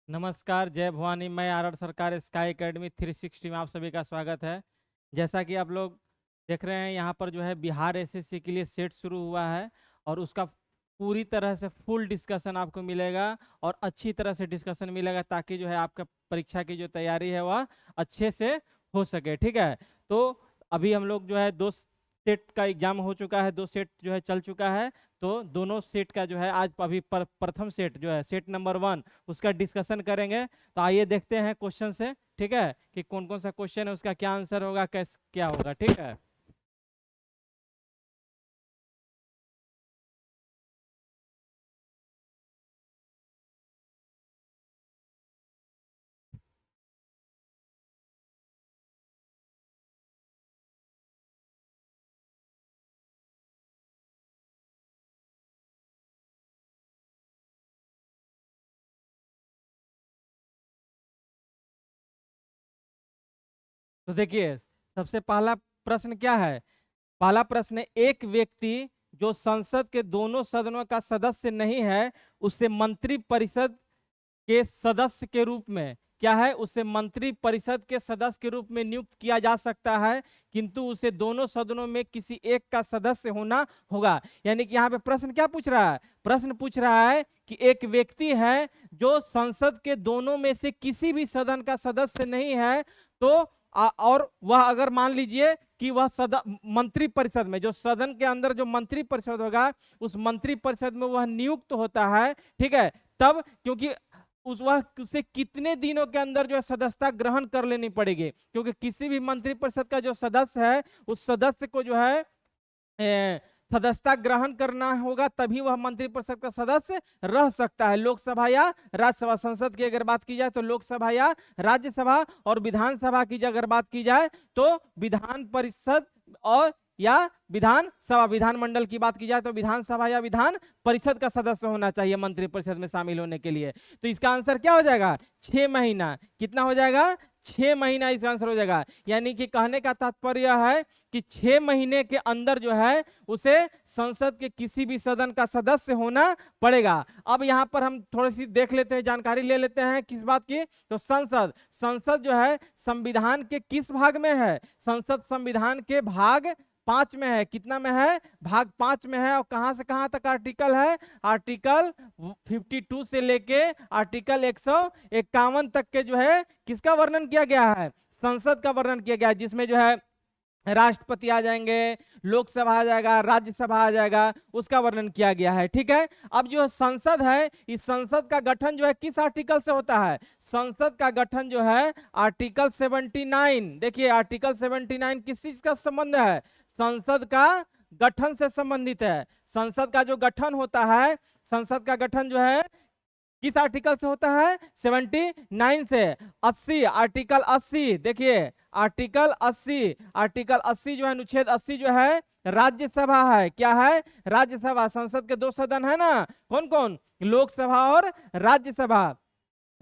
नमस्कार, जय भवानी। मैं आर सरकार स्काई एकेडमी 360 में आप सभी का स्वागत है। जैसा कि आप लोग देख रहे हैं, यहाँ पर जो है बिहार एसएससी के लिए सेट शुरू हुआ है और उसका पूरी तरह से फुल डिस्कशन आपको मिलेगा और अच्छी तरह से डिस्कशन मिलेगा, ताकि जो है आपका परीक्षा की जो तैयारी है वह अच्छे से हो सके। ठीक है, तो अभी हम लोग जो है दो सेट का एग्जाम हो चुका है, दो सेट जो है चल चुका है। तो दोनों सेट का जो है आज अभी प्रथम सेट जो है सेट नंबर 1 उसका डिस्कशन करेंगे। तो आइए देखते हैं क्वेश्चन से, ठीक है, कि कौन कौन सा क्वेश्चन है, उसका क्या आंसर होगा, कैसे क्या होगा। ठीक है, तो देखिए सबसे पहला प्रश्न क्या है। पहला प्रश्न है, एक व्यक्ति जो संसद के दोनों सदनों का सदस्य नहीं है उसे मंत्री परिषद के सदस्य के रूप में क्या है, उसे मंत्री परिषद के सदस्य के रूप में नियुक्त किया जा सकता है, किंतु उसे दोनों सदनों में किसी एक का सदस्य होना होगा। यानी कि यहाँ पे प्रश्न क्या पूछ रहा है, प्रश्न पूछ रहा है कि एक व्यक्ति है जो संसद के दोनों में से किसी भी सदन का सदस्य नहीं है, तो और वह अगर मान लीजिए कि वह सदन मंत्री परिषद में, जो सदन के अंदर जो मंत्री परिषद होगा उस मंत्री परिषद में वह नियुक्त होता है। ठीक है, तब क्योंकि उस वह उसे कितने दिनों के अंदर जो है सदस्यता ग्रहण कर लेनी पड़ेगी, क्योंकि किसी भी मंत्रिपरिषद का जो सदस्य है उस सदस्य को जो है सदस्यता ग्रहण करना होगा, तभी वह मंत्रिपरिषद का सदस्य रह सकता है। लोकसभा या राज्यसभा, संसद की अगर बात की जाए तो लोकसभा या राज्यसभा, और विधानसभा की अगर बात की जाए तो विधान परिषद और या विधानसभा, विधानमंडल की बात की जाए तो विधानसभा या विधान परिषद का सदस्य होना चाहिए मंत्रिपरिषद में शामिल होने के लिए। तो इसका आंसर क्या हो जाएगा, 6 महीना। कितना हो जाएगा, 6 महीना इसका आंसर हो जाएगा। यानी कि कहने का तात्पर्य यह है कि 6 महीने के अंदर जो है उसे संसद के किसी भी सदन का सदस्य होना पड़ेगा। अब यहाँ पर हम थोड़ी सी देख लेते हैं, जानकारी ले लेते हैं किस बात की। तो संसद संसद जो है संविधान के किस भाग में है, संसद संविधान के भाग 5 में है। कितना में है, भाग 5 में है। और कहां से कहां तक आर्टिकल है, आर्टिकल 52 से लेके आर्टिकल 151 तक के जो है किसका वर्णन किया गया है, संसद का वर्णन किया गया है, जिसमें जो है राष्ट्रपति आ जाएंगे, लोकसभा आ जाएगा, राज्यसभा आ जाएगा, उसका वर्णन किया गया है। ठीक है, अब जो संसद है, इस संसद का गठन जो है किस आर्टिकल से होता है, संसद का गठन जो है आर्टिकल 79। देखिए आर्टिकल 79 किस चीज का संबंध है, संसद का गठन से संबंधित है। संसद का जो गठन होता है, संसद का गठन जो है किस आर्टिकल से होता है, 79 से। 80, आर्टिकल 80, देखिए आर्टिकल 80, आर्टिकल 80 जो है, अनुच्छेद 80 जो है राज्यसभा है। क्या है, राज्यसभा। संसद के दो सदन है ना, कौन कौन, लोकसभा और राज्यसभा।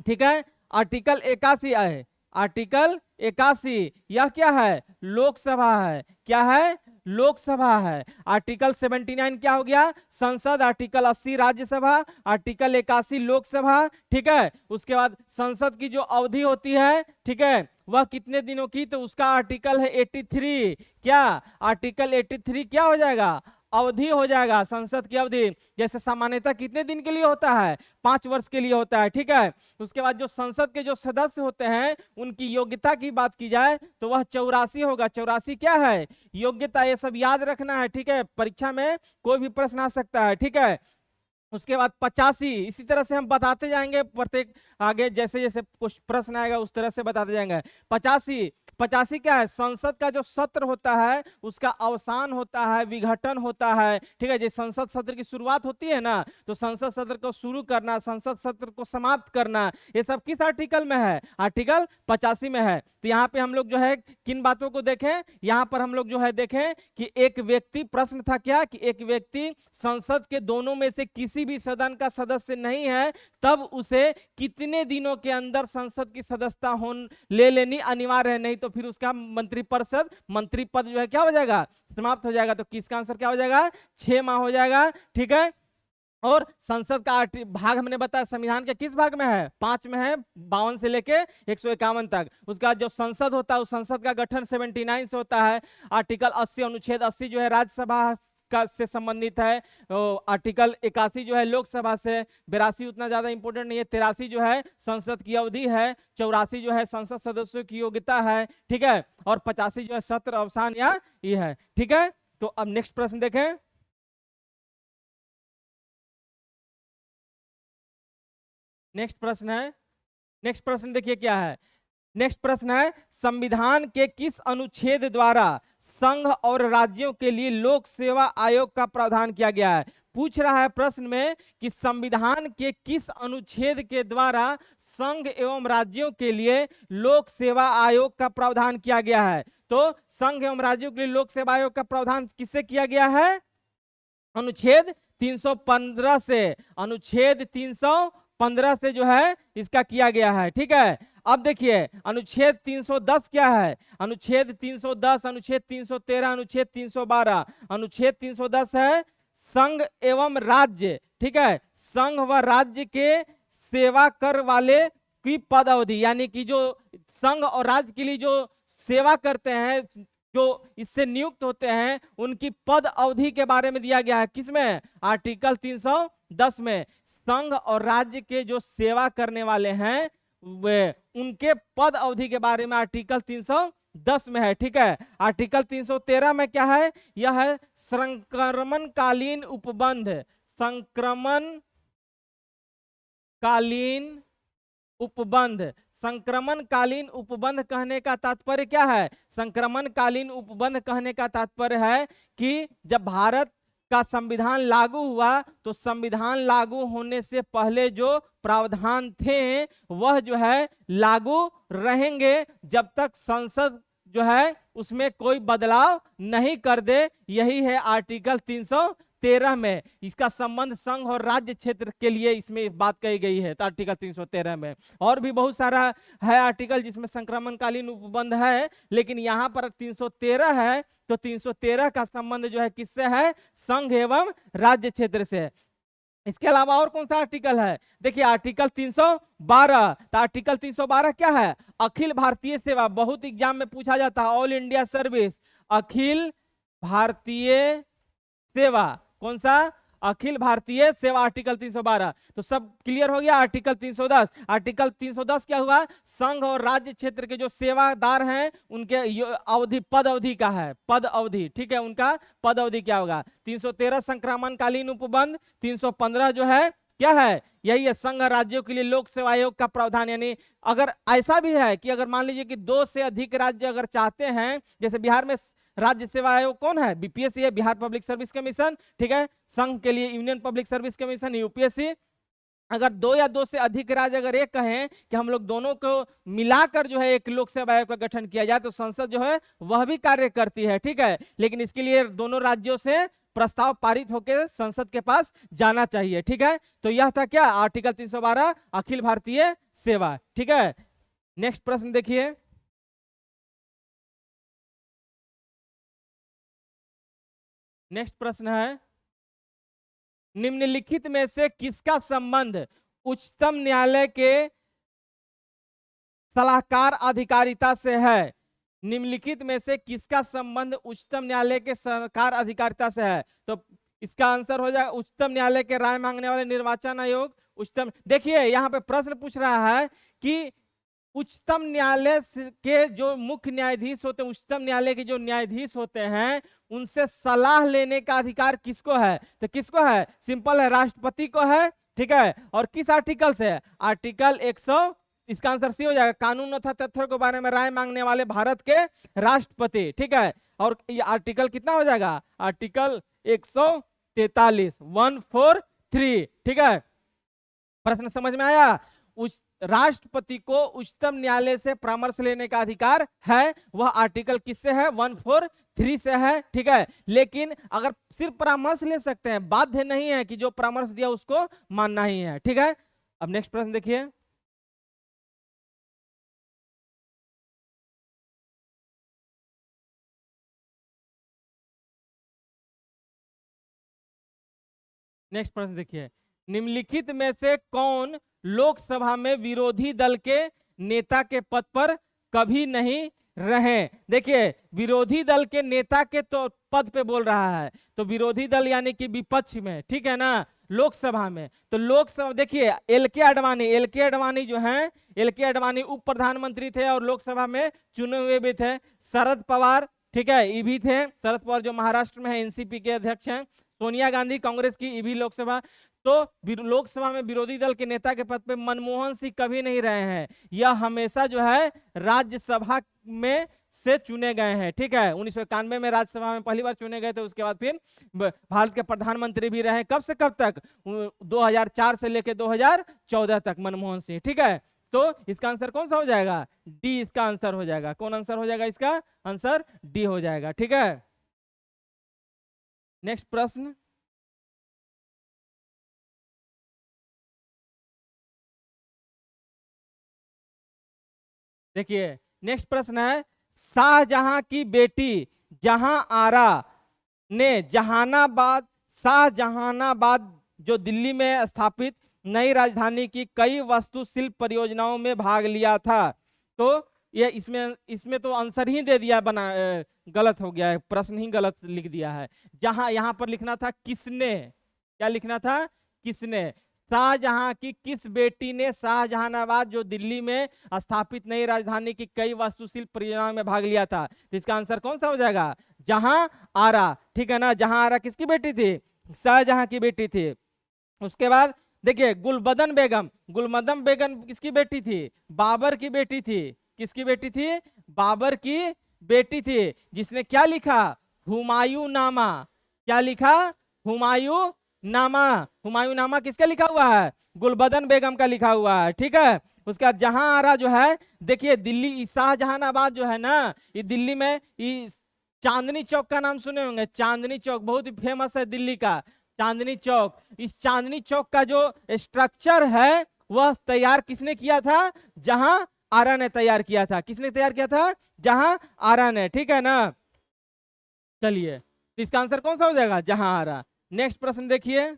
ठीक है, आर्टिकल 81 है, आर्टिकल 81 यह क्या है, लोकसभा है। क्या है, लोकसभा है। आर्टिकल 79 क्या हो गया, संसद। Article 80 Rajya Sabha, article 81 Lok Sabha. ठीक है, उसके बाद संसद की जो अवधि होती है, ठीक है, वह कितने दिनों की, तो उसका आर्टिकल है 83। क्या, आर्टिकल 83 क्या हो जाएगा, अवधि हो जाएगा, संसद की अवधि। जैसे सामान्यतः कितने दिन के लिए होता है, 5 वर्ष के लिए होता है। ठीक है, उसके बाद जो संसद के जो सदस्य होते हैं उनकी योग्यता की बात की जाए तो वह 84 होगा। 84 क्या है, योग्यता। ये सब याद रखना है, ठीक है, परीक्षा में कोई भी प्रश्न आ सकता है। ठीक है, उसके बाद 85, इसी तरह से हम बताते जाएंगे प्रत्येक, आगे जैसे जैसे कुछ प्रश्न आएगा उस तरह से बताते जाएंगे। 85, 85 क्या है, संसद का जो सत्र होता है उसका अवसान होता है, विघटन होता है। ठीक है, जैसे संसद सत्र की शुरुआत होती है ना, तो संसद सत्र को शुरू करना, संसद सत्र को समाप्त करना, ये सब किस आर्टिकल में है, आर्टिकल 85 में है। तो यहाँ पे हम लोग जो है किन बातों को देखें, यहाँ पर हम लोग जो है देखें कि एक व्यक्ति, प्रश्न था क्या कि एक व्यक्ति संसद के दोनों में से किसी भी सदन का सदस्य नहीं है, तब उसे कितने दिनों के अंदर संसद की सदस्यता ले लेनी अनिवार्य है, नहीं तो फिर उसका मंत्रिपरिषद, मंत्री पद जो है क्या हो जाएगा, समाप्त हो जाएगा। तो किसका आंसर क्या हो जाएगा, 6 माह हो जाएगा। ठीक है, और संसद का भाग हमने बताया संविधान के किस भाग में है, 5 में है, 52 से लेके 151 तक। उसका जो संसद होता है उस संसद का गठन 79 से होता है। आर्टिकल 80 अनुच्छेद 80 जो है राज्यसभा का से संबंधित है। आर्टिकल 81 जो है लोकसभा से। 82 उतना ज्यादा इंपॉर्टेंट नहीं है। 83 जो है संसद की अवधि है। 84 जो है संसद सदस्यों की योग्यता है, ठीक है। और 85 जो है सत्र अवसान या ये है, ठीक है। तो अब नेक्स्ट प्रश्न देखें। नेक्स्ट प्रश्न देखिए क्या है। नेक्स्ट प्रश्न है, संविधान के किस अनुच्छेद द्वारा संघ और राज्यों के लिए लोक सेवा आयोग का प्रावधान किया गया है। पूछ रहा है प्रश्न में कि संविधान के किस अनुच्छेद के द्वारा संघ एवं राज्यों के लिए लोक सेवा आयोग का प्रावधान किया गया है। तो संघ एवं राज्यों के लिए लोक सेवा आयोग का प्रावधान किससे किया गया है, अनुच्छेद 315 से। अनुच्छेद 315 से जो है इसका किया गया है, ठीक है। अब देखिए अनुच्छेद 310 क्या है, अनुच्छेद 310, अनुच्छेद 313, अनुच्छेद 312। अनुच्छेद 310 है संघ एवं राज्य, ठीक है। संघ व राज्य के सेवा कर वाले की पद अवधि, यानी कि जो संघ और राज्य के लिए जो सेवा करते हैं, जो इससे नियुक्त होते हैं, उनकी पद अवधि के बारे में दिया गया है। किसमें, आर्टिकल 310 में। संघ और राज्य के जो सेवा करने वाले हैं वे उनके पद अवधि के बारे में आर्टिकल 310 में है, ठीक है। आर्टिकल 313 में क्या है, यह है संक्रमणकालीन उपबंध। संक्रमण कालीन उपबंध। संक्रमणकालीन उपबंध कहने का तात्पर्य क्या है, संक्रमणकालीन उपबंध कहने का तात्पर्य है कि जब भारत का संविधान लागू हुआ तो संविधान लागू होने से पहले जो प्रावधान थे वह जो है लागू रहेंगे जब तक संसद जो है उसमें कोई बदलाव नहीं कर दे। यही है आर्टिकल 313 में। इसका संबंध संघ और राज्य क्षेत्र के लिए इसमें बात कही गई है, तो आर्टिकल 313 में। और भी बहुत सारा है आर्टिकल जिसमें संक्रमणकालीन उपबंध है, लेकिन यहाँ पर 313 है, तो 313 का संबंध जो है किससे है, संघ एवं राज्य क्षेत्र से। इसके अलावा और कौन सा आर्टिकल है, देखिए आर्टिकल 312। तो आर्टिकल 312 क्या है, अखिल भारतीय सेवा। बहुत एग्जाम में पूछा जाता है, all India service, Akhil Bharatiya सेवा। कौन सा, अखिल भारतीय सेवा, आर्टिकल 312। तो सब क्लियर हो गया। आर्टिकल 310, आर्टिकल 310 क्या हुआ, संघ और राज्य क्षेत्र के जो सेवादार हैं उनके अवधि, पद अवधि का है, पद अवधि, ठीक है। उनका पद अवधि क्या होगा, 313 संक्रमणकालीन उपबंध। 315 जो है क्या है, यही है संघ राज्यों के लिए लोक सेवा आयोग का प्रावधान। यानी अगर ऐसा भी है कि अगर मान लीजिए कि 2 से अधिक राज्य अगर चाहते हैं, जैसे बिहार में राज्य सेवा आयोग कौन है, बीपीएससी है, बिहार पब्लिक सर्विस कमीशन, ठीक है। संघ के लिए union public service commission, UPSC. अगर 2 या 2 से अधिक राज्य अगर एक कहें कि हम लोग दोनों को मिलाकर जो है एक लोक सेवा आयोग का गठन किया जाए तो संसद जो है वह भी कार्य करती है, ठीक है। लेकिन इसके लिए दोनों राज्यों से प्रस्ताव पारित होकर संसद के पास जाना चाहिए, ठीक है। तो यह था क्या, आर्टिकल 312 अखिल भारतीय सेवा, ठीक है। नेक्स्ट प्रश्न देखिए। नेक्स्ट प्रश्न है, निम्नलिखित में से किसका संबंध उच्चतम न्यायालय के सलाहकार अधिकारिता से है। निम्नलिखित में से किसका संबंध उच्चतम न्यायालय के सलाहकार अधिकारिता से है। तो इसका आंसर हो जाएगा उच्चतम न्यायालय के राय मांगने वाले निर्वाचन आयोग। उच्चतम, देखिए यहाँ पे प्रश्न पूछ रहा है कि उच्चतम न्यायालय के जो मुख्य न्यायाधीश होते हैं, उच्चतम न्यायालय के जो न्यायाधीश होते हैं उनसे सलाह लेने का अधिकार किसको है, तो किसको है, सिंपल है, राष्ट्रपति को है, ठीक है। और किस आर्टिकल से, आर्टिकल 100, इसका आंसर सी हो जाएगा, कानून तथा तथ्यों के बारे में राय मांगने वाले भारत के राष्ट्रपति, ठीक है। और ये आर्टिकल कितना हो जाएगा, आर्टिकल 143, 143, ठीक है। प्रश्न समझ में आया। राष्ट्रपति को उच्चतम न्यायालय से परामर्श लेने का अधिकार है, वह आर्टिकल किससे है, 143 से है, ठीक है। लेकिन अगर सिर्फ परामर्श ले सकते हैं, बाध्य नहीं है कि जो परामर्श दिया उसको मानना ही है, ठीक है। अब नेक्स्ट प्रश्न देखिए। नेक्स्ट प्रश्न देखिए, निम्नलिखित में से कौन लोकसभा में विरोधी दल के नेता के पद पर कभी नहीं रहे? देखिए, विरोधी दल के नेता के तो पद पे बोल रहा है, तो विरोधी दल यानी कि विपक्ष में, ठीक है ना, लोकसभा में। तो लोकसभा देखिए, एल के अडवाणी जो हैं, एल के अडवाणी उप प्रधानमंत्री थे और लोकसभा में चुने हुए भी थे। शरद पवार, ठीक है, ये भी थे। शरद पवार जो महाराष्ट्र में है, एनसीपी के अध्यक्ष हैं। सोनिया गांधी कांग्रेस की, ये भी लोकसभा। तो लोकसभा में विरोधी दल के नेता के पद पे मनमोहन सिंह कभी नहीं रहे हैं। यह हमेशा जो है राज्यसभा में से चुने गए हैं, ठीक है। 1991 में राज्यसभा में पहली बार चुने गए थे, उसके बाद फिर भारत के प्रधानमंत्री भी रहे। कब से कब तक? 2004 से लेकर 2014 तक मनमोहन सिंह, ठीक है। तो इसका आंसर कौन सा हो जाएगा? डी इसका आंसर हो जाएगा। कौन आंसर हो जाएगा? इसका आंसर डी हो जाएगा, ठीक है। नेक्स्ट प्रश्न, देखिए नेक्स्ट प्रश्न है, शाहजहां की बेटी जहां आरा ने शाहजहानाबाद जो दिल्ली में स्थापित नई राजधानी की कई वास्तुशिल्प परियोजनाओं में भाग लिया था। तो ये इसमें तो आंसर ही दे दिया, गलत हो गया है, प्रश्न ही गलत लिख दिया है। जहां यहां पर लिखना था किसने, क्या लिखना था? किसने। शाहजहां की किस बेटी ने शाहजहानाबाद जो दिल्ली में स्थापित नई राजधानी की कई वास्तुशिल्प परियोजनाओं में भाग लिया था? तो इसका आंसर कौन सा हो जाएगा? जहां आरा, ठीक है ना। जहां आरा किसकी बेटी थी? शाहजहां की बेटी थी। उसके बाद देखिए गुलबदन बेगम किसकी बेटी थी? बाबर की बेटी थी। किसकी बेटी थी? बाबर की बेटी थी, जिसने क्या लिखा? हुमायूं नामा। क्या लिखा? हुमायूं नामा। हुमायूं नामा किसका लिखा हुआ है? गुलबदन बेगम का लिखा हुआ है, ठीक है। उसका जहां आरा जो है, देखिए दिल्ली शाहजहानाबाद जो है ना, ये दिल्ली में चांदनी चौक का नाम सुने होंगे। चांदनी चौक बहुत ही फेमस है दिल्ली का, चांदनी चौक। इस चांदनी चौक का जो स्ट्रक्चर है वह तैयार किसने किया था? जहां आरा ने तैयार किया था। किसने तैयार किया था? जहां आरा ने, ठीक है ना। चलिए, तो इसका आंसर कौन सा हो जाएगा? जहां आरा। नेक्स्ट प्रश्न देखिए,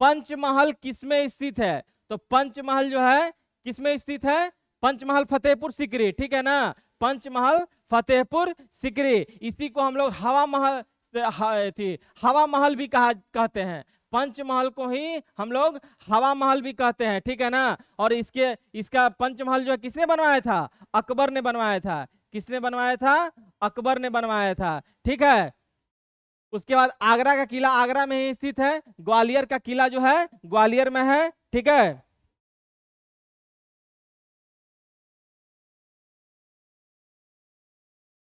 पंचमहल किसमें स्थित है? तो पंचमहल जो है किसमें स्थित है? पंचमहल फतेहपुर सिकरी, ठीक है ना। पंचमहल फतेहपुर सिकरी, इसी को हम लोग हवा महल हवा महल भी कहते हैं। पंचमहल को ही हम लोग हवा महल भी कहते हैं, ठीक है ना। और इसका पंचमहल जो है किसने बनवाया था? अकबर ने बनवाया था। किसने बनवाया था? अकबर ने बनवाया था, ठीक है। उसके बाद आगरा का किला आगरा में ही स्थित है। ग्वालियर का किला जो है ग्वालियर में है, ठीक है।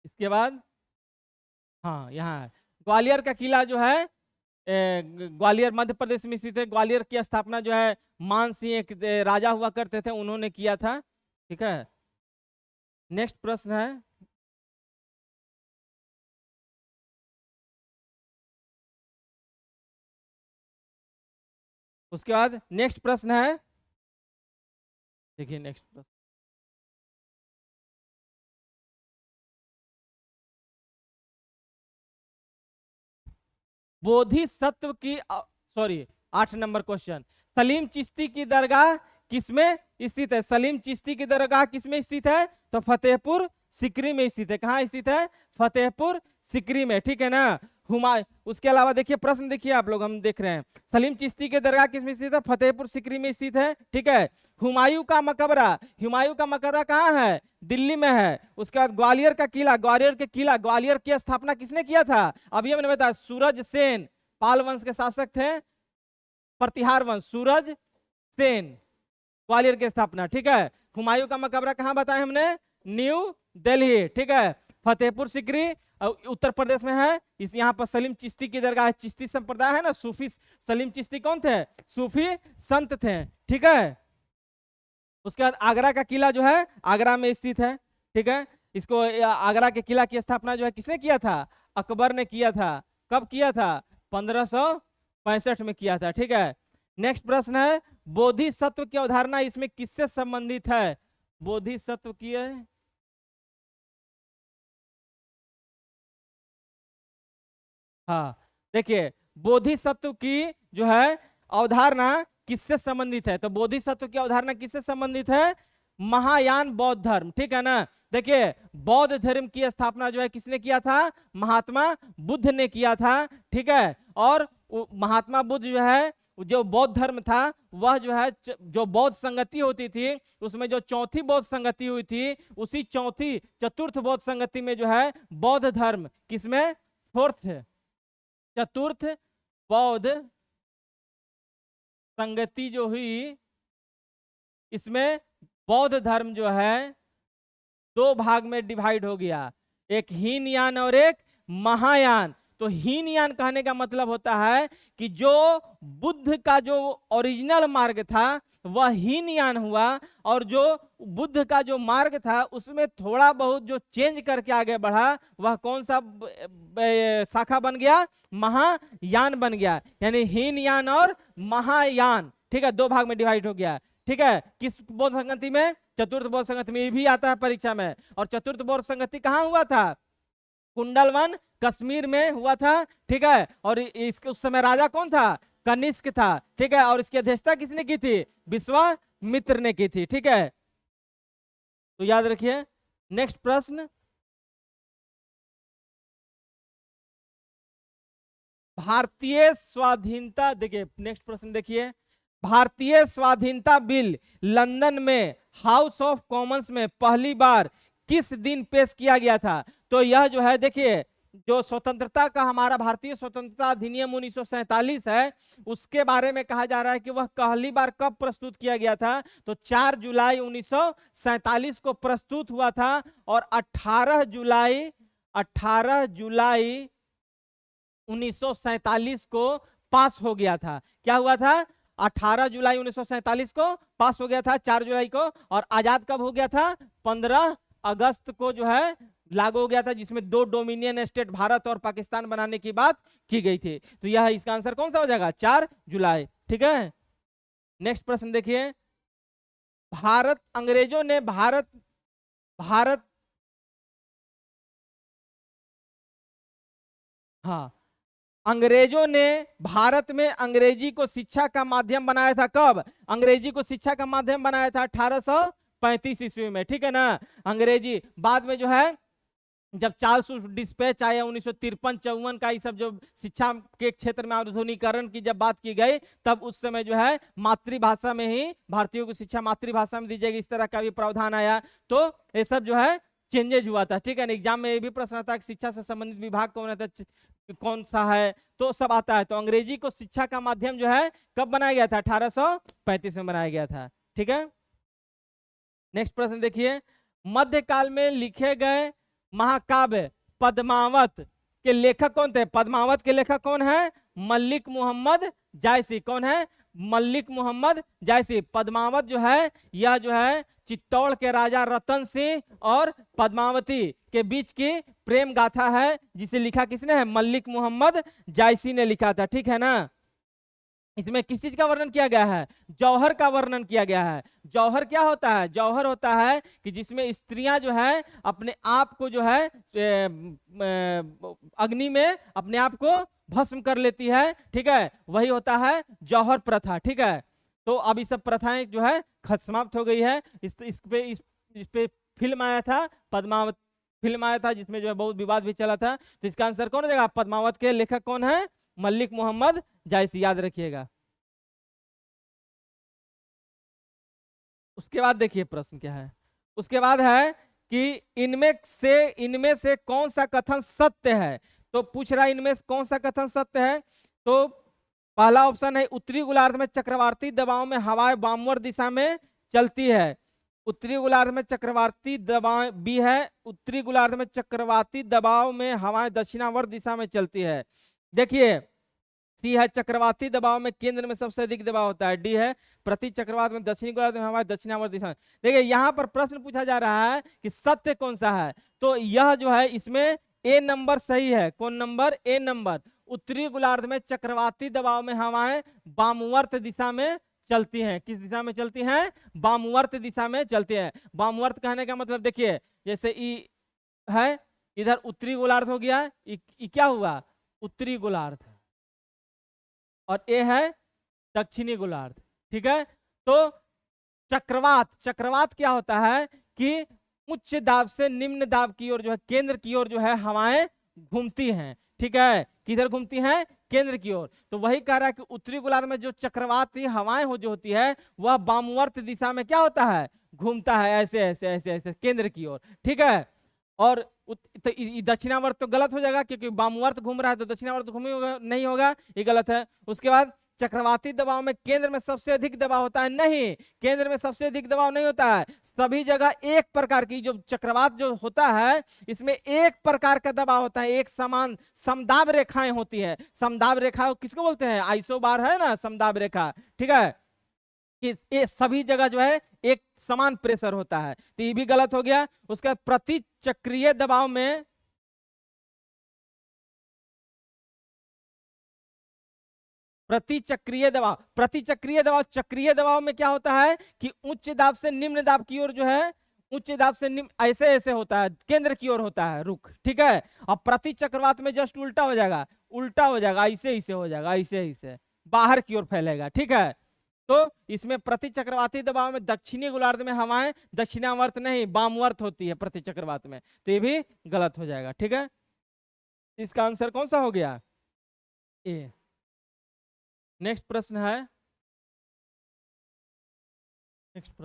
इसके बाद हाँ, यहाँ है ग्वालियर का किला जो है, ग्वालियर मध्य प्रदेश में स्थित है। ग्वालियर की स्थापना जो है मान सिंह एक राजा हुआ करते थे, उन्होंने किया था, ठीक है। नेक्स्ट प्रश्न है, उसके बाद नेक्स्ट प्रश्न है, देखिए नेक्स्ट प्रश्न, बोधिसत्व की sorry 8 number question, Salim Chishti की दरगाह किसमें स्थित है? सलीम चिश्ती की दरगाह किसमें स्थित है? तो फतेहपुर सिकरी में स्थित है। कहाँ स्थित है? फतेहपुर सिकरी में, ठीक है ना। उसके अलावा देखिए प्रश्न, देखिए आप लोग, हम देख रहे हैं सलीम चिश्ती के दरगाह किसमें स्थित है? फतेहपुर सिकरी में स्थित है, ठीक है। हुमायूं का मकबरा कहाँ है? दिल्ली में है। उसके बाद ग्वालियर का किला, ग्वालियर की स्थापना किसने किया था? अभी हमने बताया सूरज सेन, पाल वंश के शासक थे, प्रतिहार वंश, सूरज सेन, ग्वालियर की स्थापना, ठीक है। हुमायूं का मकबरा कहाँ बताया हमने? न्यू दिल्ली, ठीक है। फतेहपुर सिकरी उत्तर प्रदेश में है। इस यहाँ पर सलीम चिश्ती की दरगाह है। चिश्ती संप्रदाय है ना, सूफी। सलीम चिश्ती कौन थे? सूफी संत थे, ठीक है। उसके बाद आगरा का किला जो है आगरा में स्थित है, ठीक है। इसको आगरा के किला की स्थापना जो है किसने किया था? अकबर ने किया था। कब किया था? 1565 में किया था, ठीक है। नेक्स्ट प्रश्न है, बोधिसत्व की अवधारणा इसमें किससे संबंधित है? बोधिसत्व की है, हाँ, देखिए बोधिसत्व की जो है अवधारणा किससे संबंधित है? तो बोधिसत्व की अवधारणा किससे संबंधित है? महायान बौद्ध धर्म, ठीक है ना। देखिए बौद्ध धर्म की स्थापना जो है किसने किया था? महात्मा बुद्ध ने किया था, ठीक है। और महात्मा बुद्ध जो है, जो बौद्ध धर्म था वह जो है जो बौद्ध संगति होती थी उसमें जो चौथी बौद्ध संगति हुई थी, उसी चौथी चतुर्थ बौद्ध संगति में जो है बौद्ध धर्म किसमें? फोर्थ चतुर्थ बौद्ध संगति जो हुई, इसमें बौद्ध धर्म जो है दो भाग में डिवाइड हो गया, एक हीनयान और एक महायान। तो हीनयान कहने का मतलब होता है कि जो बुद्ध का जो ओरिजिनल मार्ग था वह हीनयान हुआ, और जो बुद्ध का जो मार्ग था उसमें थोड़ा बहुत जो चेंज करके आगे बढ़ा वह कौन सा शाखा बन गया? महायान बन गया। यानी हीनयान और महायान, ठीक है, दो भाग में डिवाइड हो गया, ठीक है। किस बौद्ध संगति में? चतुर्थ बौद्ध संगति में, भी आता है परीक्षा में। और चतुर्थ बौद्ध संगति कहाँ हुआ था? कुंडलवन कश्मीर में हुआ था, ठीक है। और इसके उस समय राजा कौन था? कनिष्क था, ठीक है। और इसकी अध्यक्षता किसने की थी? विश्वामित्र ने की थी, ठीक है। तो याद रखिए। नेक्स्ट प्रश्न, भारतीय स्वाधीनता, देखिए नेक्स्ट प्रश्न देखिए, भारतीय स्वाधीनता बिल लंदन में हाउस ऑफ कॉमन्स में पहली बार किस दिन पेश किया गया था? तो यह जो है देखिए, जो स्वतंत्रता का हमारा भारतीय स्वतंत्रता अधिनियम 1947 है, उसके बारे में कहा जा रहा है कि वह पहली बार कब प्रस्तुत किया गया था? तो 4 जुलाई 1947 को प्रस्तुत हुआ था, और 18 जुलाई 1947 को पास हो गया था। क्या हुआ था? 18 जुलाई 1947 को पास हो गया था, 4 जुलाई को। और आजाद कब हो गया था? 15 अगस्त को जो है लागू हो गया था, जिसमें 2 डोमिनियन स्टेट भारत और पाकिस्तान बनाने की बात की गई थी। तो यह इसका आंसर कौन सा हो जाएगा? 4 जुलाई, ठीक है। नेक्स्ट प्रश्न देखिए, अंग्रेजों ने भारत हाँ, अंग्रेजों ने भारत में अंग्रेजी को शिक्षा का माध्यम बनाया था। कब अंग्रेजी को शिक्षा का माध्यम बनाया था? 1835 ईस्वी में, ठीक है ना। अंग्रेजी बाद में जो है जब चार्ल्स डिस्पैच आया 1953-54 का, ये सब जो शिक्षा के क्षेत्र में आधुनिकीकरण की जब बात की गई, तब उस समय जो है मातृभाषा में ही भारतीयों को शिक्षा मातृभाषा में दी जाएगी, इस तरह का भी प्रावधान आया। तो ये सब जो है चेंजेज हुआ था, ठीक है ना। एग्जाम में ये भी प्रश्न आता है कि शिक्षा से संबंधित विभाग कौन सा है, तो सब आता है। तो अंग्रेजी को शिक्षा का माध्यम जो है कब बनाया गया था? 1835 में बनाया गया था, ठीक है। नेक्स्ट प्रश्न देखिए, मध्यकाल में लिखे गए महाकाव्य पद्मावत के लेखक कौन थे? पद्मावत के लेखक कौन है? मलिक मोहम्मद जायसी। कौन है? मलिक मोहम्मद जायसी। पद्मावत जो है, यह जो है चित्तौड़ के राजा रतन सिंह और पद्मावती के बीच की प्रेम गाथा है, जिसे लिखा किसने है? मलिक मोहम्मद जायसी ने लिखा था, ठीक है ना। इसमें किस चीज का वर्णन किया गया है? जौहर का वर्णन किया गया है। जौहर क्या होता है? जौहर होता है कि जिसमें स्त्रियां जो है अपने आप को जो है अग्नि में अपने आप को भस्म कर लेती है, ठीक है, वही होता है जौहर प्रथा, ठीक है। तो अब ये सब प्रथाएं जो है समाप्त हो गई है। इस पे फिल्म आया था पद्मावत, फिल्म आया था जिसमें जो है बहुत विवाद भी चला था। तो इसका आंसर कौन हो जाएगा? पद्मावत के लेखक कौन है? मलिक मोहम्मद जायसी, याद रखिएगा। उसके बाद देखिए प्रश्न क्या है। उसके बाद है कि इनमें से कौन सा कथन सत्य है? तो पूछ रहा है इनमें से कौन सा कथन सत्य है। तो पहला ऑप्शन है, उत्तरी गोलार्ध में चक्रवाती दबाव में हवाएं वामवर्त दिशा में चलती है। उत्तरी गोलार्ध में चक्रवाती दबाव भी है, उत्तरी गोलार्ध में चक्रवाती दबाव में हवाएं दक्षिणावर्त दिशा में चलती है। देखिए सी है, चक्रवाती दबाव में केंद्र में सबसे अधिक दबाव होता है। डी है, प्रति चक्रवात में दक्षिणी गोलार्ध में हमारे दक्षिणावर्त दिशा में। देखिए यहाँ पर प्रश्न पूछा जा रहा है कि सत्य कौन सा है। तो यह जो है इसमें ए नंबर सही है। कौन नंबर? ए नंबर। उत्तरी गोलार्ध में चक्रवाती दबाव में हवाएं वामवर्त दिशा में चलती हैं। किस दिशा में चलती हैं? वामवर्त दिशा में चलती हैं। वामवर्त कहने का मतलब देखिए, जैसे ई है, इधर उत्तरी गोलार्ध हो गया, क्या हुआ? उत्तरी गोलार्ध, और ए है दक्षिणी गोलार्ध। ठीक है, तो चक्रवात, चक्रवात क्या होता है कि उच्च दाब से निम्न दाब की ओर जो है, केंद्र की ओर जो है हवाएं घूमती हैं। ठीक है, किधर घूमती हैं? केंद्र की ओर। तो वही कह रहा है कि उत्तरी गोलार्ध में जो चक्रवाती हवाएं हो जो होती है वह वामवर्त दिशा में क्या होता है? घूमता है, ऐसे ऐसे ऐसे ऐसे केंद्र की ओर। ठीक है, और तो दक्षिणावर्त तो गलत हो जाएगा क्योंकि वामवर्त घूम रहा है, तो दक्षिणावर्त घूमी होगा, नहीं होगा, ये गलत है। उसके बाद चक्रवाती दबाव में केंद्र में सबसे अधिक दबाव होता है? नहीं, केंद्र में सबसे अधिक दबाव नहीं होता है। सभी जगह एक प्रकार की जो चक्रवात जो होता है इसमें एक प्रकार का दबाव होता है, एक समान समदाब रेखाएं होती है। समदाब रेखा किसको बोलते हैं? आइसोबार है ना, समदाब रेखा। ठीक है, कि ये सभी जगह जो है एक समान प्रेशर होता है, तो ये भी गलत हो गया। उसके बाद प्रति चक्रीय दबाव में, प्रति चक्रीय दबाव, प्रति चक्रीय दबाव, चक्रीय दबाव में क्या होता है कि उच्च दाब से निम्न दाब की ओर जो है, उच्च दाब से निम्न ऐसे ऐसे होता है, केंद्र की ओर होता है रुख। ठीक है, अब प्रति चक्रवात में जस्ट उल्टा हो जाएगा, उल्टा हो जाएगा, ऐसे ऐसे हो जाएगा, ऐसे ऐसे बाहर की ओर फैलेगा। ठीक है, तो इसमें प्रति चक्रवाती दबाव में दक्षिणी गोलार्ध में हवाएं दक्षिणावर्त नहीं वामवर्त होती है प्रति चक्रवात में, तो ये भी गलत हो जाएगा। ठीक है, इसका आंसर कौन सा हो गया? ए। नेक्स्ट प्रश्न है,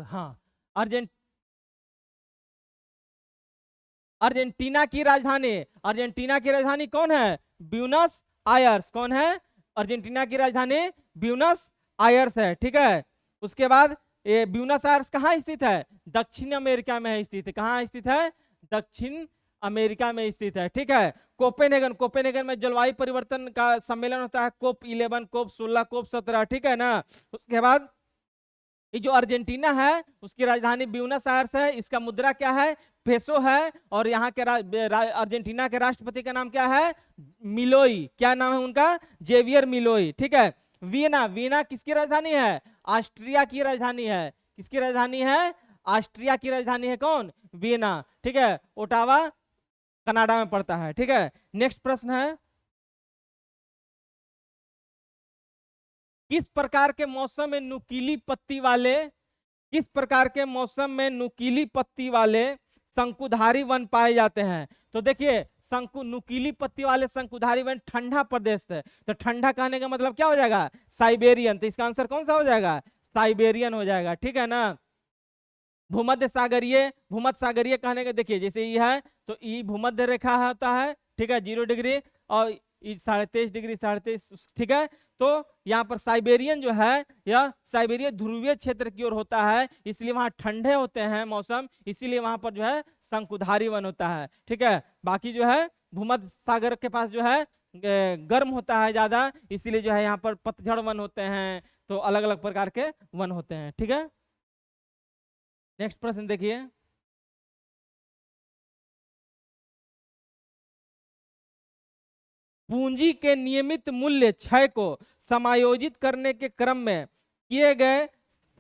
हाँ, अर्जेंट अर्जेंटीना की राजधानी, अर्जेंटीना की राजधानी कौन है? Buenos Aires. कौन है? अर्जेंटीना की राजधानी ब्यूनस आयर्स है। ठीक है, उसके बाद ये ब्यूनस आयर्स कहाँ स्थित है? दक्षिण अमेरिका में है स्थित। कहाँ स्थित है? दक्षिण अमेरिका में स्थित है। ठीक है, कोपेनहेगन, कोपेनहेगन में जलवायु परिवर्तन का सम्मेलन होता है, कोप 11, कोप 16, कोप 17। ठीक है ना, उसके बाद ये जो अर्जेंटीना है उसकी राजधानी ब्यूनस आयर्स है। इसका मुद्रा क्या है? पेसो है। और यहाँ के अर्जेंटीना के राष्ट्रपति का नाम क्या है? मिलोई। क्या नाम है उनका? जेवियर मिलोई। ठीक है, वियना, वियना किसकी राजधानी है? ऑस्ट्रिया की राजधानी है। किसकी राजधानी है? ऑस्ट्रिया की राजधानी है कौन? वियना। ठीक है, ओटावा कनाडा में पड़ता है। ठीक है, नेक्स्ट प्रश्न है, किस प्रकार के मौसम में नुकीली पत्ती वाले, किस प्रकार के मौसम में नुकीली पत्ती वाले शंकुधारी वन पाए जाते हैं? तो देखिए, नुकीली पत्ती वाले शंकुधारी वन ठंडा प्रदेश है, तो ठंडा कहने का मतलब क्या हो जाएगा? साइबेरियन। तो इसका आंसर कौन सा हो जाएगा? साइबेरियन हो जाएगा। ठीक है ना, भूमध्य सागरीय, भूमध्य सागरीय कहने का देखिए जैसे ये है तो ये भूमध्य रेखा होता है। ठीक है, 0 डिग्री, और 23.5 डिग्री, 23.5। ठीक है, तो यहाँ पर साइबेरियन जो है यह साइबेरिया ध्रुवीय क्षेत्र की ओर होता है, इसलिए वहां ठंडे होते हैं मौसम, इसीलिए वहां पर जो है शंकुधारी वन होता है। ठीक है, बाकी जो है भूमध्य सागर के पास जो है गर्म होता है ज्यादा, इसीलिए जो है यहाँ पर पतझड़ वन होते हैं, तो अलग अलग प्रकार के वन होते हैं। ठीक है, नेक्स्ट प्रश्न देखिए, पूंजी के नियमित मूल्य क्षय को समायोजित करने के क्रम में किए गए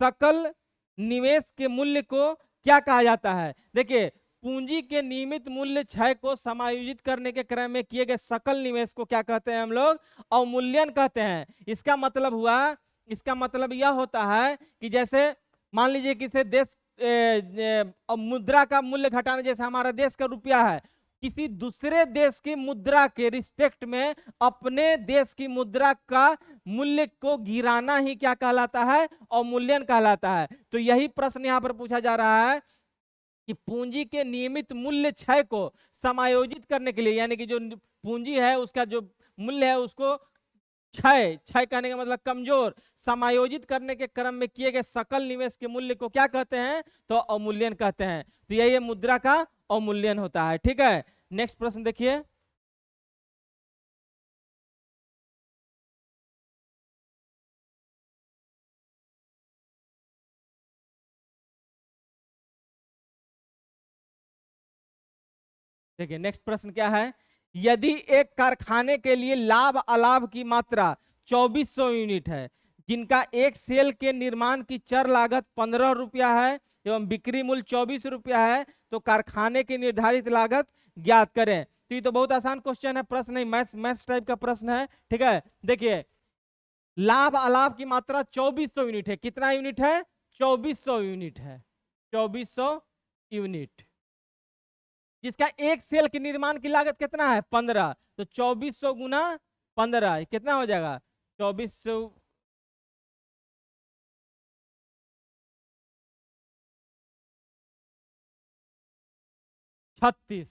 सकल निवेश के मूल्य को क्या कहा जाता है? देखिए, पूंजी के नियमित मूल्य क्षय को समायोजित करने के क्रम में किए गए सकल निवेश को क्या कहते हैं हम लोग? अवमूल्यन कहते हैं। इसका मतलब हुआ, इसका मतलब यह होता है कि जैसे मान लीजिए किसी देश मुद्रा का मूल्य घटाने, जैसे हमारा देश का रुपया है, किसी दूसरे देश की मुद्रा के रिस्पेक्ट में अपने देश की मुद्रा का मूल्य को गिराना ही क्या कहलाता है? अवमूल्यन कहलाता है। तो यही प्रश्न यहाँ पर पूछा जा रहा है कि पूंजी के नियमित मूल्य क्षय को समायोजित करने के लिए, यानी कि जो पूंजी है उसका जो मूल्य है उसको क्षय, क्षय कहने का मतलब कमजोर, समायोजित करने के क्रम में किए गए सकल निवेश के मूल्य को क्या कहते हैं? तो अवमूल्यन कहते हैं। तो यही मुद्रा का अवमूल्यन होता है। ठीक है, नेक्स्ट प्रश्न देखिए, देखिए नेक्स्ट प्रश्न क्या है, यदि एक कारखाने के लिए लाभ अलाभ की मात्रा 2400 यूनिट है, जिनका एक सेल के निर्माण की चर लागत 15 रुपया है एवं बिक्री मूल्य 24 रुपया है, तो कारखाने की निर्धारित लागत ज्ञात करें। तो ये तो बहुत आसान क्वेश्चन है, प्रश्न नहीं, मैथ्स टाइप का प्रश्न है। ठीक है, देखिए लाभ अलाभ की मात्रा 2400 यूनिट है। कितना यूनिट है? 2400 यूनिट है, 2400 यूनिट, जिसका एक सेल के निर्माण की लागत कितना है? 15। तो 2400 गुना 15 कितना हो जाएगा? 2400 36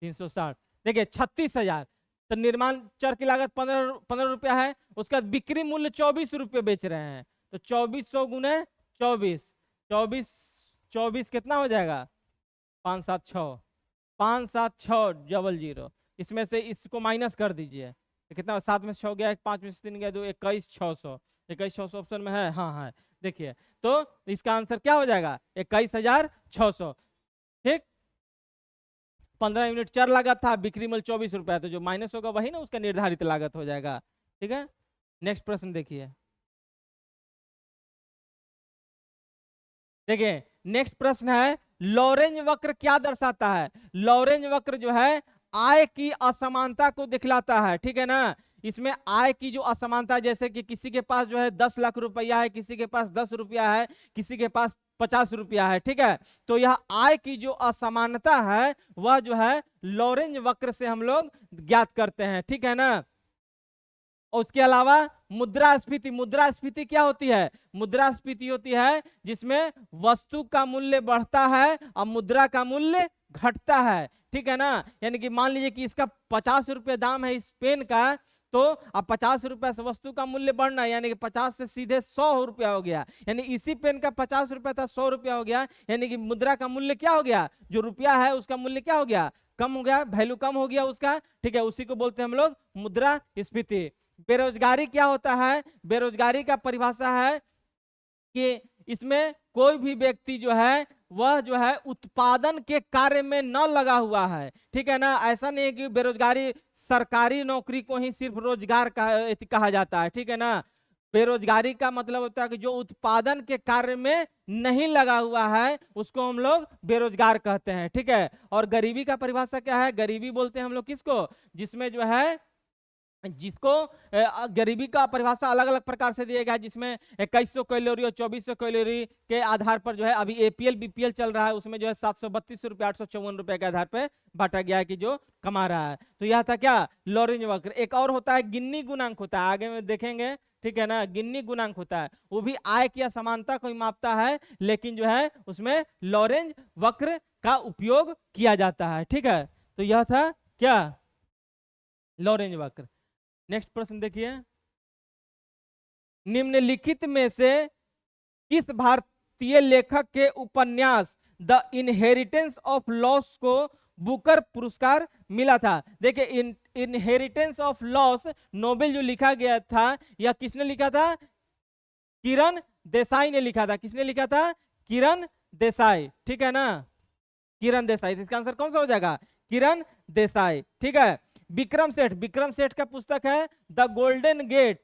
360, देखिए 36,000। तो निर्माण चर की लागत 15 रुपया है, उसका बिक्री मूल्य 24 रुपये बेच रहे हैं। तो 2400 गुने 24, 24 कितना हो जाएगा? 576, 57600। इसमें से इसको माइनस कर दीजिए, तो कितना? 7 में से 6 गया, 5 में से 3 गया, 2 21,600। 21,600 ऑप्शन में है, हाँ है। देखिए तो इसका आंसर क्या हो जाएगा? 21,600। ठीक, 15 यूनिट चर लागत था, बिक्री मूल्य 24 रुपया, तो जो माइनस होगा वही ना उसका निर्धारित लागत हो जाएगा। ठीक है, नेक्स्ट प्रश्न देखिए। देखिए नेक्स्ट प्रश्न है, लॉरेंज वक्र क्या दर्शाता है? लॉरेंज वक्र जो है आय की असमानता को दिखलाता है। ठीक है ना, इसमें आय की जो असमानता, जैसे कि किसी के पास जो है 10 लाख रुपया है, किसी के पास 10 रुपया है, किसी के पास 50 रुपया है। ठीक है, तो यह आय की जो असमानता है वह जो है लॉरेंज वक्र से हम लोग ज्ञात करते हैं। ठीक है ना, और उसके अलावा मुद्रास्फीति, मुद्रास्फीति क्या होती है? मुद्रास्फीति होती है जिसमें वस्तु का मूल्य बढ़ता है और मुद्रा का मूल्य घटता है। ठीक है ना, यानी कि मान लीजिए कि इसका 50 रुपये दाम है इस पेन का, तो अब 50 रुपये से वस्तु का मूल्य बढ़ना, यानी कि 50 से सीधे 100 रुपया हो गया, यानी इसी पेन का 50 रुपया था 100 रुपया हो गया, यानी कि मुद्रा का मूल्य क्या हो गया? जो रुपया है उसका मूल्य क्या हो गया? कम हो गया, वैल्यू कम हो गया उसका। ठीक है, उसी को बोलते हैं हम लोग मुद्रास्फीति। बेरोजगारी क्या होता है? बेरोजगारी का परिभाषा है कि इसमें कोई भी व्यक्ति जो है वह जो है उत्पादन के कार्य में न लगा हुआ है। ठीक है ना, ऐसा नहीं है कि बेरोजगारी सरकारी नौकरी को ही सिर्फ रोजगार कहा जाता है। ठीक है ना, बेरोजगारी का मतलब होता है कि जो उत्पादन के कार्य में नहीं लगा हुआ है उसको हम लोग बेरोजगार कहते हैं। ठीक है, और गरीबी का परिभाषा क्या है? गरीबी बोलते हैं हम लोग किसको? जिसमें जो है जिसको गरीबी का परिभाषा अलग अलग प्रकार से दिया गया है, जिसमें 2100 कैलोरी और 2400 कैलोरी के आधार पर जो है, अभी एपीएल बीपीएल चल रहा है, उसमें जो है 732 रुपये 854 रुपये के आधार पर बांटा गया है कि जो कमा रहा है। तो यह था क्या? लॉरेंज वक्र। एक और होता है गिन्नी गुणांक होता है, आगे में देखेंगे। ठीक है ना, गिन्नी गुणांक होता है, वो भी आय की असमानता को ही मापता है, लेकिन जो है उसमें लॉरेंज वक्र का उपयोग किया जाता है। ठीक है, तो यह था क्या? लॉरेंज वक्र। नेक्स्ट प्रश्न देखिए, निम्नलिखित में से किस भारतीय लेखक के उपन्यास द इनहेरिटेंस ऑफ लॉस को बुकर पुरस्कार मिला था? देखिए इनहेरिटेंस ऑफ लॉस नोबेल जो लिखा गया था, यह किसने लिखा था? किरण देसाई ने लिखा था। किसने लिखा था? किरण देसाई। ठीक है ना, किरण देसाई। इसका आंसर कौन सा हो जाएगा? किरण देसाई। ठीक है, विक्रम सेठ, विक्रम सेठ का पुस्तक है द गोल्डन गेट,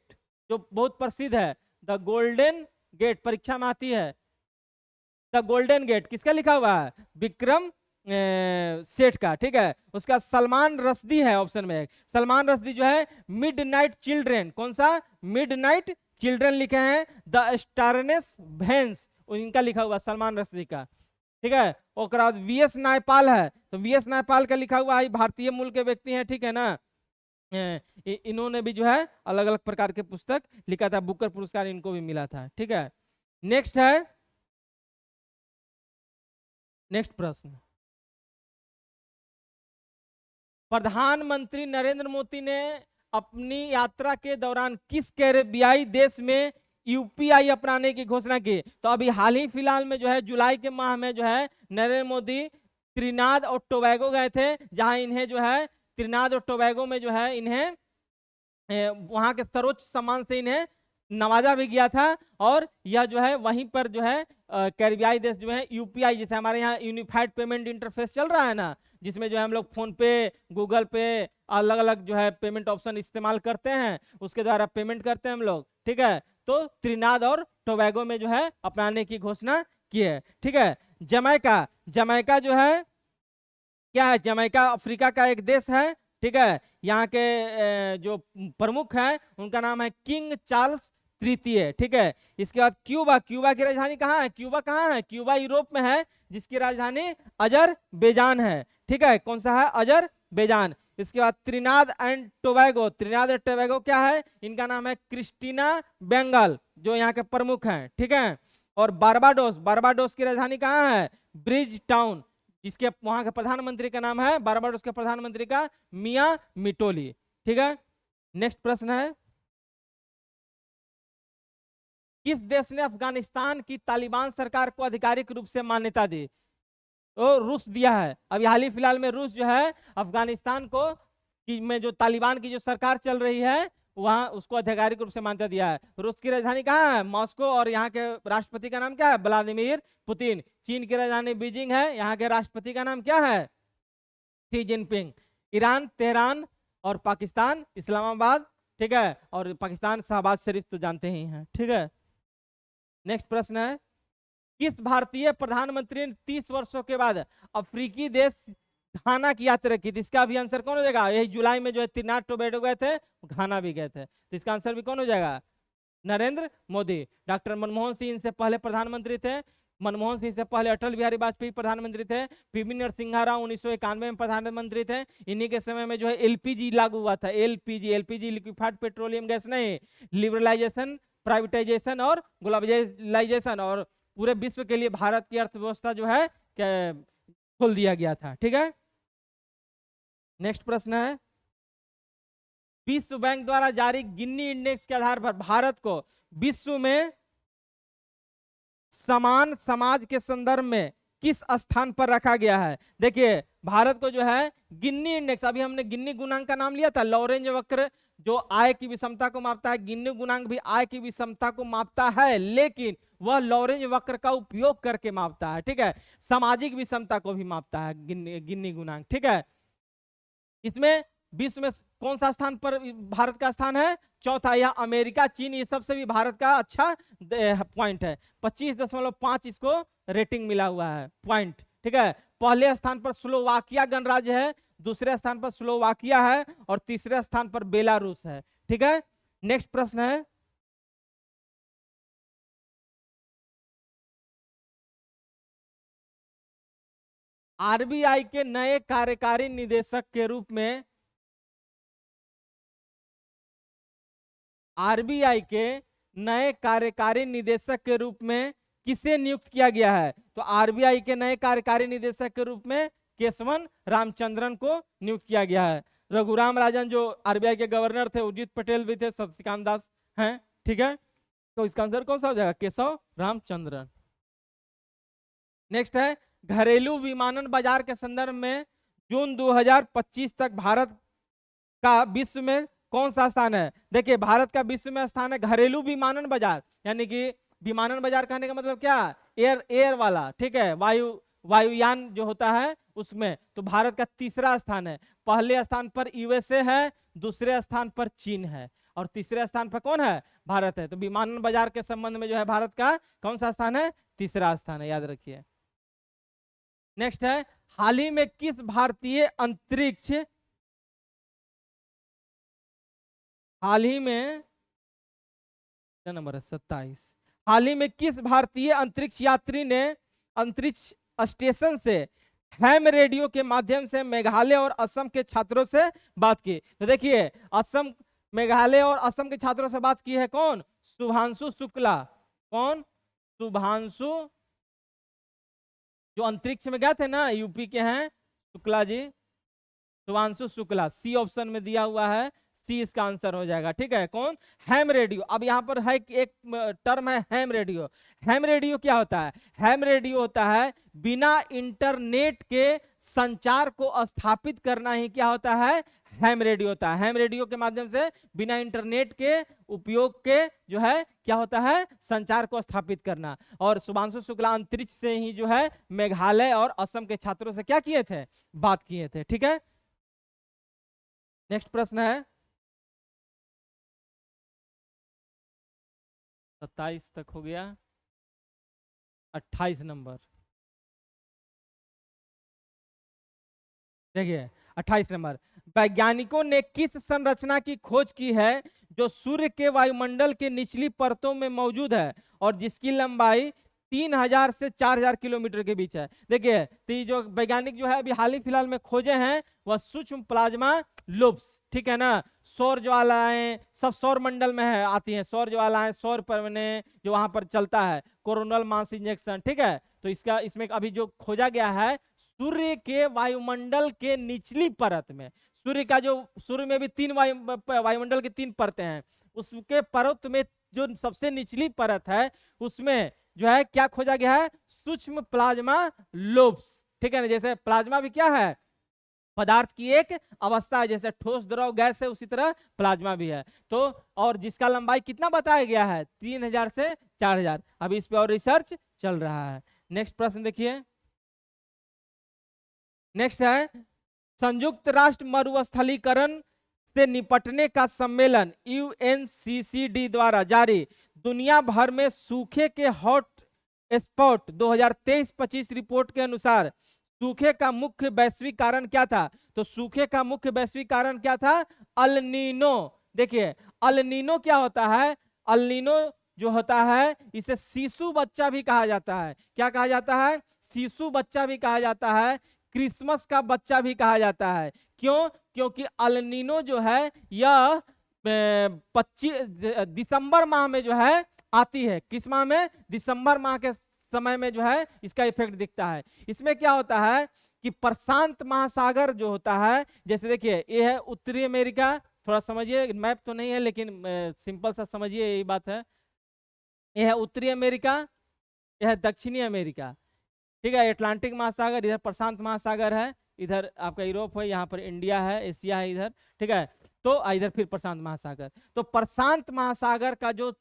जो बहुत प्रसिद्ध है। द गोल्डन गेट परीक्षा में आती है। द गोल्डन गेट किसका लिखा हुआ है? विक्रम सेठ का। ठीक है, उसका सलमान रश्दी है ऑप्शन में। सलमान रश्दी जो है मिडनाइट चिल्ड्रन, कौन सा? मिडनाइट चिल्ड्रन लिखे हैं। द स्टारनेस भेंस इनका लिखा हुआ सलमान रश्दी का। ठीक है, और बाद वीएस नायपाल है, तो वीएस नायपाल का लिखा हुआ है, भारतीय मूल के व्यक्ति हैं। ठीक है ना, इन्होंने भी जो है अलग अलग प्रकार के पुस्तक लिखा था, बुकर पुरस्कार इनको भी मिला था। ठीक है, नेक्स्ट है, नेक्स्ट प्रश्न, प्रधानमंत्री नरेंद्र मोदी ने अपनी यात्रा के दौरान किस कैरेबियाई देश में यूपीआई अपनाने की घोषणा की? तो अभी हाल ही फिलहाल में जो है जुलाई के माह में जो है नरेंद्र मोदी त्रिनाद और टोबैगो गए थे, जहां इन्हें जो है त्रिनाद और टोबैगो में जो है इन्हें वहां के सर्वोच्च सम्मान से इन्हें नवाजा भी गया था। और यह जो है वहीं पर जो है कैरिबियाई देश जो है यूपीआई, जैसे हमारे यहाँ यूनिफाइड पेमेंट इंटरफेस चल रहा है ना, जिसमें जो है हम लोग फोन पे, गूगल पे, अलग अलग जो है पेमेंट ऑप्शन इस्तेमाल करते हैं, उसके द्वारा पेमेंट करते हैं हम लोग। ठीक है, तो त्रिनाद और टोबैगो में जो है अपनाने की घोषणा की है। ठीक है, जमैका, जमैका जो है क्या है? जमैका अफ्रीका का एक देश है। ठीक है। यहाँ के जो प्रमुख हैं उनका नाम है किंग चार्ल्स तृतीय, ठीक है। इसके बाद क्यूबा, क्यूबा की राजधानी कहाँ है? क्यूबा कहाँ है? क्यूबा यूरोप में है, जिसकी राजधानी अजरबैजान है, ठीक है। कौन सा है? अजरबैजान। इसके बाद त्रिनाद एंड टोबैगो, त्रिनाद एंड टोबैगो क्या है? इनका नाम है क्रिस्टीना बेंगल, जो यहाँ के प्रमुख हैं, ठीक है। और बारबाडोस, बारबाडोस की राजधानी कहाँ है? ब्रिज टाउन, जिसके वहां के प्रधानमंत्री का नाम है, बारबाडोस के प्रधानमंत्री का मिया मिटोली, ठीक है। नेक्स्ट प्रश्न है, किस देश ने अफगानिस्तान की तालिबान सरकार को आधिकारिक रूप से मान्यता दी? तो रूस दिया है। अभी हाल ही फिलहाल में रूस जो है अफगानिस्तान को में जो तालिबान की जो सरकार चल रही है वहां उसको आधिकारिक रूप से मान्यता दिया है। रूस की राजधानी कहाँ है? मॉस्को। और यहाँ के राष्ट्रपति का नाम क्या है? Vladimir Putin. चीन की राजधानी बीजिंग है, यहाँ के राष्ट्रपति का नाम क्या है? Xi Jinping. ईरान तेहरान, और पाकिस्तान इस्लामाबाद, ठीक है। और पाकिस्तान शहबाज शरीफ तो जानते ही हैं, ठीक है। नेक्स्ट प्रश्न है, किस भारतीय प्रधानमंत्री ने 30 वर्षों के बाद अफ्रीकी देश घाना की यात्रा की थी? इसका भी आंसर कौन हो जाएगा? यही जुलाई में जो है त्रिनाद टोबैगो गए थे, घाना भी गए थे, तो इसका आंसर भी कौन हो जाएगा? नरेंद्र मोदी। डॉक्टर मनमोहन सिंह इनसे पहले प्रधानमंत्री थे, मनमोहन सिंह से पहले अटल बिहारी वाजपेयी प्रधानमंत्री थे, पीवी नरसिम्हा राव 1991 में प्रधानमंत्री थे। इन्हीं के समय में जो है एलपीजी लागू हुआ था, LPG, LPG liquefied petroleum gas नहीं, लिबरलाइजेशन, प्राइवेटाइजेशन और ग्लोबलाइजेशन, और पूरे विश्व के लिए भारत की अर्थव्यवस्था जो है खोल दिया गया था, ठीक है। नेक्स्ट प्रश्न है, विश्व बैंक द्वारा जारी गिन्नी इंडेक्स के आधार पर भारत को विश्व में समान समाज के संदर्भ में किस स्थान पर रखा गया है? देखिए भारत को जो है गिन्नी इंडेक्स, अभी हमने गिन्नी गुणांक का नाम लिया था, लॉरेंज वक्र जो आय की विषमता को मापता है, गिन्नी गुणांक भी आय की विषमता को मापता है, लेकिन वह लॉरेंज वक्र का उपयोग करके मापता है, ठीक है। सामाजिक विषमता को भी मापता है गिन्नी गुणांक, ठीक है। इसमें विश्व में कौन सा स्थान पर भारत का स्थान है? चौथा। यह अमेरिका, चीन, ये सबसे भी भारत का अच्छा पॉइंट है, 25.5 इसको रेटिंग मिला हुआ है पॉइंट, ठीक है। पहले स्थान पर स्लोवाकिया गणराज्य है, दूसरे स्थान पर स्लोवाकिया है, और तीसरे स्थान पर बेलारूस है, ठीक है। नेक्स्ट प्रश्न है, आरबीआई के नए कार्यकारी निदेशक के रूप में, आरबीआई के नए कार्यकारी निदेशक के रूप में किसे नियुक्त किया गया है? तो आरबीआई के नए कार्यकारी निदेशक के रूप में केशवन रामचंद्रन को नियुक्त किया गया है। रघुराम राजन जो आरबीआई के गवर्नर थे, उर्जित पटेल भी थे, शशिकांत दास हैं, ठीक है। तो इसका आंसर कौन सा हो जाएगा? केशव रामचंद्रन। नेक्स्ट है, घरेलू विमानन बाजार के संदर्भ में जून 2025 तक भारत का विश्व में कौन सा स्थान है? देखिए भारत का विश्व में स्थान है घरेलू विमानन बाजार, यानी कि विमानन बाजार कहने का मतलब क्या? एयर एयर वाला, ठीक है, वायुयान जो होता है उसमें। तो भारत का तीसरा स्थान है। पहले स्थान पर यूएसए है, दूसरे स्थान पर चीन है, और तीसरे स्थान पर कौन है? भारत है। तो विमानन बाजार के संबंध में जो है भारत का कौन सा स्थान है? तीसरा स्थान है, याद रखिए। नेक्स्ट है, हाल ही में किस भारतीय अंतरिक्ष, हाल ही में क्या नंबर है? 27। हाल ही में किस भारतीय अंतरिक्ष यात्री ने अंतरिक्ष स्टेशन से हैम रेडियो के माध्यम से मेघालय और असम के छात्रों से बात की? तो देखिए असम, मेघालय और असम के छात्रों से बात की है कौन? शुभांशु शुक्ला। कौन? शुभांशु, जो अंतरिक्ष में गए थे ना, यूपी के हैं शुक्ला जी, शुभांशु शुक्ला। सी ऑप्शन में दिया हुआ है, सी इसका आंसर हो जाएगा, ठीक है। कौन? Ham radio. अब यहाँ पर है एक टर्म है हैम रेडियो। हैम रेडियो क्या होता है? हैम रेडियो होता है बिना इंटरनेट के संचार को स्थापित करना ही क्या होता है? हैम रेडियो होता है। हैम रेडियो के माध्यम से बिना इंटरनेट के उपयोग के जो है क्या होता है? संचार को स्थापित करना। और शुभांशु शुक्ला अंतरिक्ष से ही जो है मेघालय और असम के छात्रों से क्या किए थे? बात किए थे, ठीक है। नेक्स्ट प्रश्न है, 27 तक हो गया, 28 नंबर देखिए। 28 नंबर, वैज्ञानिकों ने किस संरचना की खोज की है जो सूर्य के वायुमंडल के निचली परतों में मौजूद है और जिसकी लंबाई 3000 से 4000 किलोमीटर के बीच है। देखिए, तो ये जो वैज्ञानिक जो है अभी हाल ही फिलहाल में खोजे हैं वह सूक्ष्म प्लाज्मा लूप्स, ठीक है ना। सौर ज्वालाएं सब सौर मंडल में है आती हैं, सौर ज्वालाएं, सौर पर्वने जो वहां पर चलता है, कोरोनल मास इंजेक्शन, ठीक है। तो इसका इसमें अभी जो खोजा गया है सूर्य के वायुमंडल के निचली परत में, सूर्य का जो सूर्य में भी तीन वायुमंडल की तीन परतें हैं, उसके परत में जो सबसे निचली परत है उसमें जो है क्या खोजा गया है, सूक्ष्म प्लाज्मा लोब्स, ठीक है ना। जैसे प्लाज्मा भी क्या है, पदार्थ की एक अवस्था है, जैसे ठोस द्रव गैस है उसी तरह प्लाज्मा भी है। तो और जिसका लंबाई कितना बताया गया है, 3000 से 4000। अभी इस पे और रिसर्च चल रहा है। नेक्स्ट प्रश्न देखिए, नेक्स्ट है संयुक्त राष्ट्र मरुस्थलीकरण से निपटने का सम्मेलन यूएनसीसीडी द्वारा जारी दुनिया भर में सूखे के हॉट स्पॉट 2023-25 रिपोर्ट के अनुसार सूखे का मुख्य वैश्विक कारण क्या था। तो सूखे का मुख्य वैश्विक कारण क्या था, अल नीनो। देखिए अल नीनो क्या होता है, अल नीनो जो होता है इसे शिशु बच्चा भी कहा जाता है। क्या कहा जाता है, शिशु बच्चा भी कहा जाता है, क्रिसमस का बच्चा भी कहा जाता है। क्यों, क्योंकि अल नीनो जो है यह 25 दिसंबर माह में जो है आती है। किस माह में, दिसंबर माह के समय में जो है इसका इफेक्ट दिखता है। इसमें क्या होता है कि प्रशांत महासागर जो होता है, जैसे देखिए ये है उत्तरी अमेरिका, थोड़ा समझिए, मैप तो नहीं है लेकिन सिंपल सा समझिए, यही बात है। यह है उत्तरी अमेरिका, यह है दक्षिणी अमेरिका, ठीक है। अटलांटिक महासागर, इधर प्रशांत महासागर है, इधर आपका यूरोप है, यहाँ पर इंडिया है, एशिया है इधर, ठीक है। तो इधर फिर प्रशांत महासागर। तो प्रशांत महासागर का जो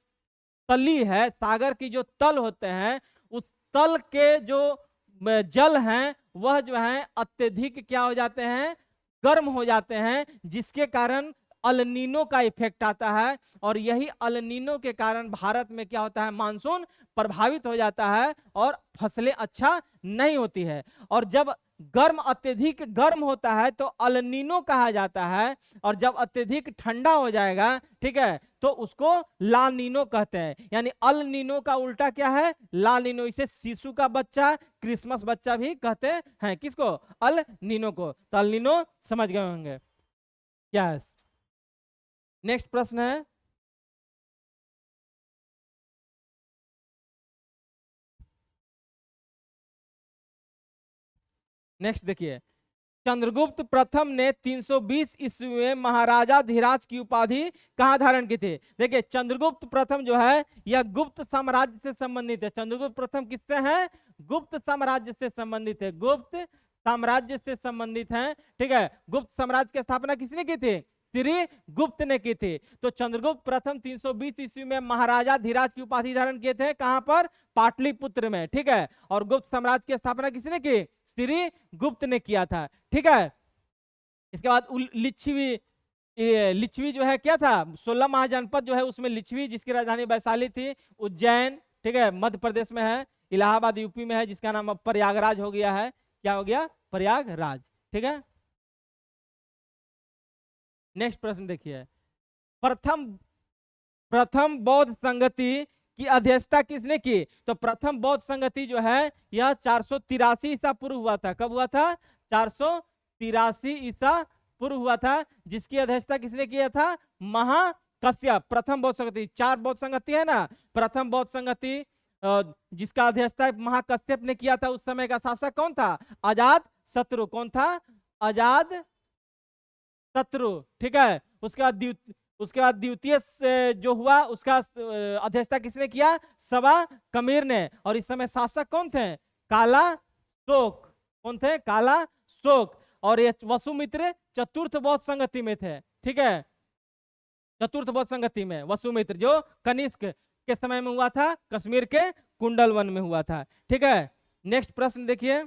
तली है, सागर की जो तल होते हैं, उस तल के जो जल हैं वह जो है अत्यधिक क्या हो जाते हैं, गर्म हो जाते हैं, जिसके कारण अल नीनो का इफेक्ट आता है। और यही अल नीनो के कारण भारत में क्या होता है, मानसून प्रभावित हो जाता है और फसलें अच्छा नहीं होती है। और जब गर्म अत्यधिक गर्म होता है तो अल नीनो कहा जाता है, और जब अत्यधिक ठंडा हो जाएगा, ठीक है, तो उसको ला नीनो कहते हैं। यानी अल नीनो का उल्टा क्या है, ला नीनो। इसे शिशु का बच्चा, क्रिसमस बच्चा भी कहते हैं। किसको, अल नीनो को। तो अल नीनो समझ गए होंगे। यस, नेक्स्ट प्रश्न है, नेक्स्ट देखिए, चंद्रगुप्त प्रथम ने 320 ईस्वी में महाराजा धीराज की उपाधि कहां धारण की थी। देखिए चंद्रगुप्त प्रथम जो है यह गुप्त साम्राज्य से संबंधित है। चंद्रगुप्त प्रथम किससे है, गुप्त साम्राज्य से संबंधित है, गुप्त साम्राज्य से संबंधित है, ठीक है। गुप्त साम्राज्य की स्थापना किसने की थी, श्री गुप्त ने की थी। तो चंद्रगुप्त प्रथम 320 ईस्वी में महाराजा धीराज की उपाधि धारण किए थे, कहां पर, पाटलिपुत्र में, ठीक है। और गुप्त साम्राज्य की स्थापना किसने की, श्री गुप्त ने किया था, ठीक है। इसके बाद लिच्छवी, लिच्छवी जो है क्या था, 16 महाजनपद जो है उसमें लिच्छवी जिसकी राजधानी वैशाली थी, उज्जैन, ठीक है, मध्य प्रदेश में है, इलाहाबाद यूपी में है, जिसका नाम अब प्रयागराज हो गया है। क्या हो गया, प्रयागराज, ठीक है। नेक्स्ट प्रश्न देखिए, प्रथम प्रथम बौद्ध संगति की अध्यक्षता किसने की। तो प्रथम बौद्ध संगति जो है यह 483 ईसा पूर्व हुआ था। कब हुआ था, 483 ईसा पूर्व हुआ था, जिसकी अध्यक्षता किसने किया था, महाकश्यप। प्रथम बौद्ध संगति, 4 बौद्ध संगति है ना, प्रथम बौद्ध संगति जिसका अध्यक्षता महाकश्यप ने किया था। उस समय का शासक कौन था, अजात शत्रु। कौन था, अजात शत्रु, ठीक है। उसके बाद द्वितीय जो हुआ उसका अध्यक्षता किसने किया, सवा कमीर ने। और इस समय शासक कौन थे, काला शोक। कौन थे, काला शोक। और ये वसुमित्र चतुर्थ बौद्ध संगति में थे, ठीक है। चतुर्थ बौद्ध संगति में वसुमित्र जो कनिष्क के समय में हुआ था, कश्मीर के कुंडल वन में हुआ था, ठीक है। नेक्स्ट प्रश्न देखिए,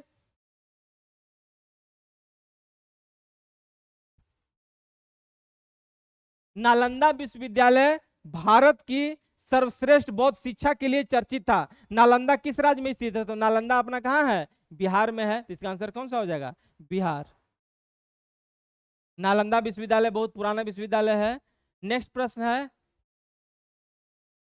नालंदा विश्वविद्यालय भारत की सर्वश्रेष्ठ बौद्ध शिक्षा के लिए चर्चित था। नालंदा किस राज्य में स्थित है, तो नालंदा अपना कहाँ है, बिहार में है। इसका आंसर कौन सा हो जाएगा, बिहार। नालंदा विश्वविद्यालय बहुत पुराना विश्वविद्यालय है। नेक्स्ट प्रश्न है,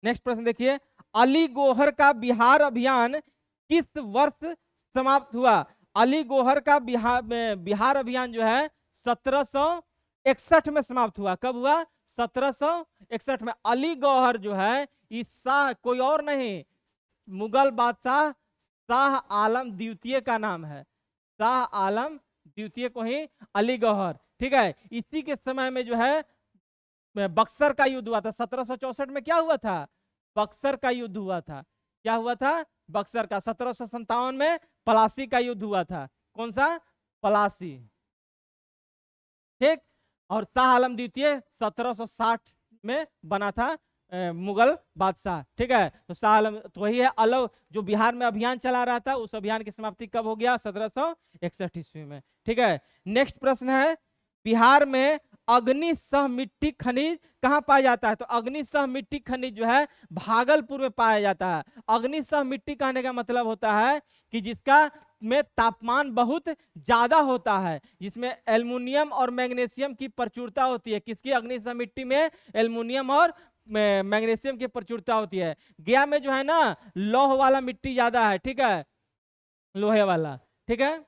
नेक्स्ट प्रश्न देखिए, अली गोहर का बिहार अभियान किस वर्ष समाप्त हुआ? अली गोहर का बिहार अभियान जो है 1761 में समाप्त हुआ। कब हुआ? 1761 में। अली गौहर जो है इस शाह कोई और नहीं, मुगल बादशाह शाह आलम द्वितीय का नाम है। शाह आलम द्वितीय को ही अली गौहर, ठीक है। इसी के समय में जो है बक्सर का युद्ध हुआ था। 1764 में क्या हुआ था? बक्सर का युद्ध हुआ था। क्या हुआ था? बक्सर का। 1757 में पलासी का युद्ध हुआ था। कौन सा? पलासी, ठीक। और शाह आलम द्वितीय 1760 में बना था मुगल बादशाह, ठीक है। तो शाह आलम तो वही है। अलग जो बिहार में अभियान चला रहा था, उस अभियान की समाप्ति कब हो गया? 1761 ईस्वी में, ठीक है। नेक्स्ट प्रश्न है, बिहार में अग्निसह मिट्टी खनिज कहाँ पाया जाता है? तो अग्निसह मिट्टी खनिज जो है भागलपुर में पाया जाता है। अग्निसह मिट्टी कहने का मतलब होता है कि जिसका में तापमान बहुत ज्यादा होता है, जिसमें एल्युमिनियम और मैग्नीशियम की प्रचुरता होती है। किसकी? अग्निसह मिट्टी में एल्युमिनियम और मैग्नीशियम की प्रचुरता होती है। गया में जो है ना लौह वाला मिट्टी ज्यादा है, ठीक है, लोहे वाला, ठीक है।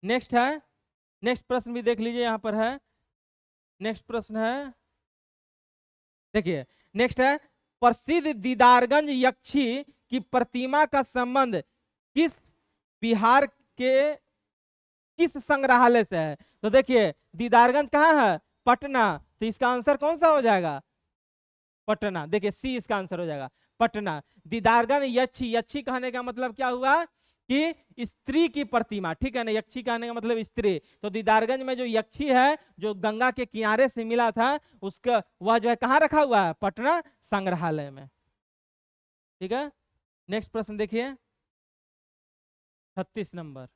नेक्स्ट है, नेक्स्ट प्रश्न भी देख लीजिए, यहां पर है। नेक्स्ट प्रश्न है, देखिए नेक्स्ट है, प्रसिद्ध दीदारगंज यक्षी की प्रतिमा का संबंध किस बिहार के किस संग्रहालय से है? तो देखिए दीदारगंज कहाँ है? पटना। तो इसका आंसर कौन सा हो जाएगा? पटना। देखिए सी इसका आंसर हो जाएगा, पटना। दीदारगंज यक्षी, यक्षी कहने का मतलब क्या हुआ कि स्त्री की प्रतिमा, ठीक है ना। यक्षी कहने का मतलब स्त्री। तो दीदारगंज में जो यक्षी है जो गंगा के किनारे से मिला था, उसका वह जो है कहाँ रखा हुआ है? पटना संग्रहालय में, ठीक है। नेक्स्ट प्रश्न देखिए 36 नंबर,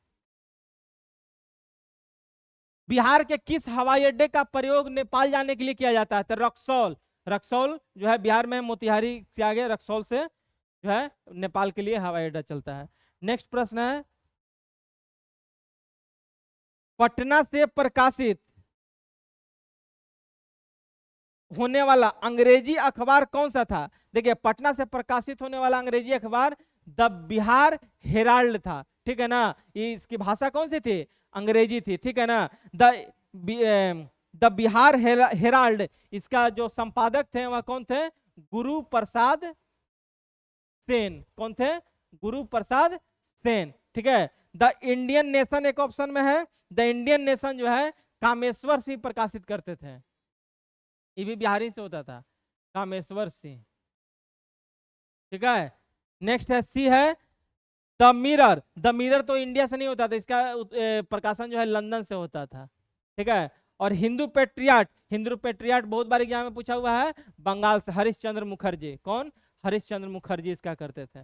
बिहार के किस हवाई अड्डे का प्रयोग नेपाल जाने के लिए किया जाता है? तो रक्सौल। रक्सौल जो है बिहार में मोतिहारी से आगे रक्सौल से जो है नेपाल के लिए हवाई अड्डा चलता है। नेक्स्ट प्रश्न है, पटना से प्रकाशित होने वाला अंग्रेजी अखबार कौन सा था? देखिए पटना से प्रकाशित होने वाला अंग्रेजी अखबार द बिहार हेराल्ड था, ठीक है ना। ये इसकी भाषा कौन सी थी? अंग्रेजी थी, ठीक है ना। द बिहार हेराल्ड, इसका जो संपादक थे वह कौन थे? गुरु प्रसाद सेन। कौन थे? गुरु प्रसाद सेन, ठीक है। द इंडियन नेशन एक ऑप्शन में है। द इंडियन नेशन जो है कामेश्वर सिंह प्रकाशित करते थे, ये भी बिहारी से होता था, कामेश्वर सिंह, ठीक है। नेक्स्ट है सी है द मिरर। द मिरर तो इंडिया से नहीं होता था, इसका प्रकाशन जो है लंदन से होता था, ठीक है। और हिंदू पेट्रियाट, हिंदू पेट्रियाट बहुत बार एग्जाम में पूछा हुआ है, बंगाल से हरिश्चंद्र मुखर्जी। कौन? हरिश्चंद्र मुखर्जी इसका करते थे,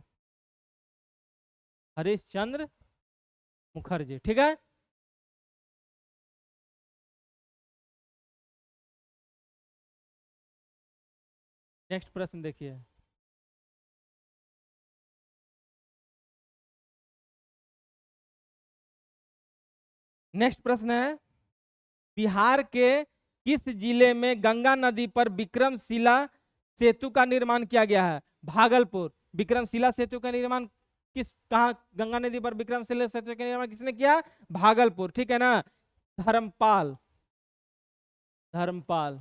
हरिश्चंद्र मुखर्जी, ठीक है। नेक्स्ट प्रश्न देखिए, नेक्स्ट प्रश्न है, बिहार के किस जिले में गंगा नदी पर विक्रमशिला सेतु का निर्माण किया गया है? भागलपुर। विक्रमशिला सेतु का निर्माण कहा? गंगा नदी पर विक्रमशिला सेतु का निर्माण किसने किया? भागलपुर, ठीक है ना। धर्मपाल, धर्मपाल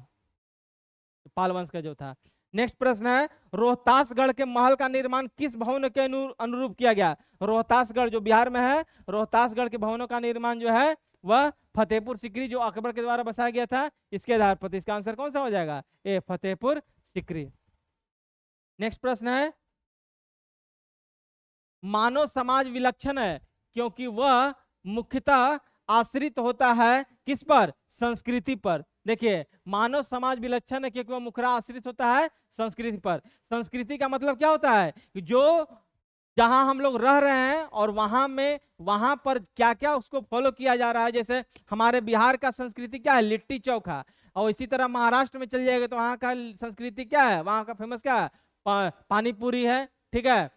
पाल वंश का जो था। नेक्स्ट प्रश्न है, रोहतासगढ़ के महल का निर्माण किस भवन के अनुरूप किया गया? रोहतासगढ़ जो बिहार में है, रोहतासगढ़ के भवनों का निर्माण जो है वह फतेहपुर सिकरी जो अकबर के द्वारा बसाया गया था, इसके आधार पर। इसका आंसर कौन सा हो जाएगा? ए, फतेहपुर सिकरी। नेक्स्ट प्रश्न है, मानव समाज विलक्षण है क्योंकि वह मुख्यतः आश्रित होता है किस पर? संस्कृति पर। देखिए मानव समाज विलक्षण है क्योंकि वह मुख्यतः आश्रित होता है संस्कृति पर। संस्कृति का मतलब क्या होता है? जो जहां हम लोग रह रहे हैं और वहां पर क्या क्या उसको फॉलो किया जा रहा है। जैसे हमारे बिहार का संस्कृति क्या है? लिट्टी चोखा। और इसी तरह महाराष्ट्र में चल जाएगा तो वहां का संस्कृति क्या है? वहां का फेमस क्या है? पानी पूरी है, ठीक है।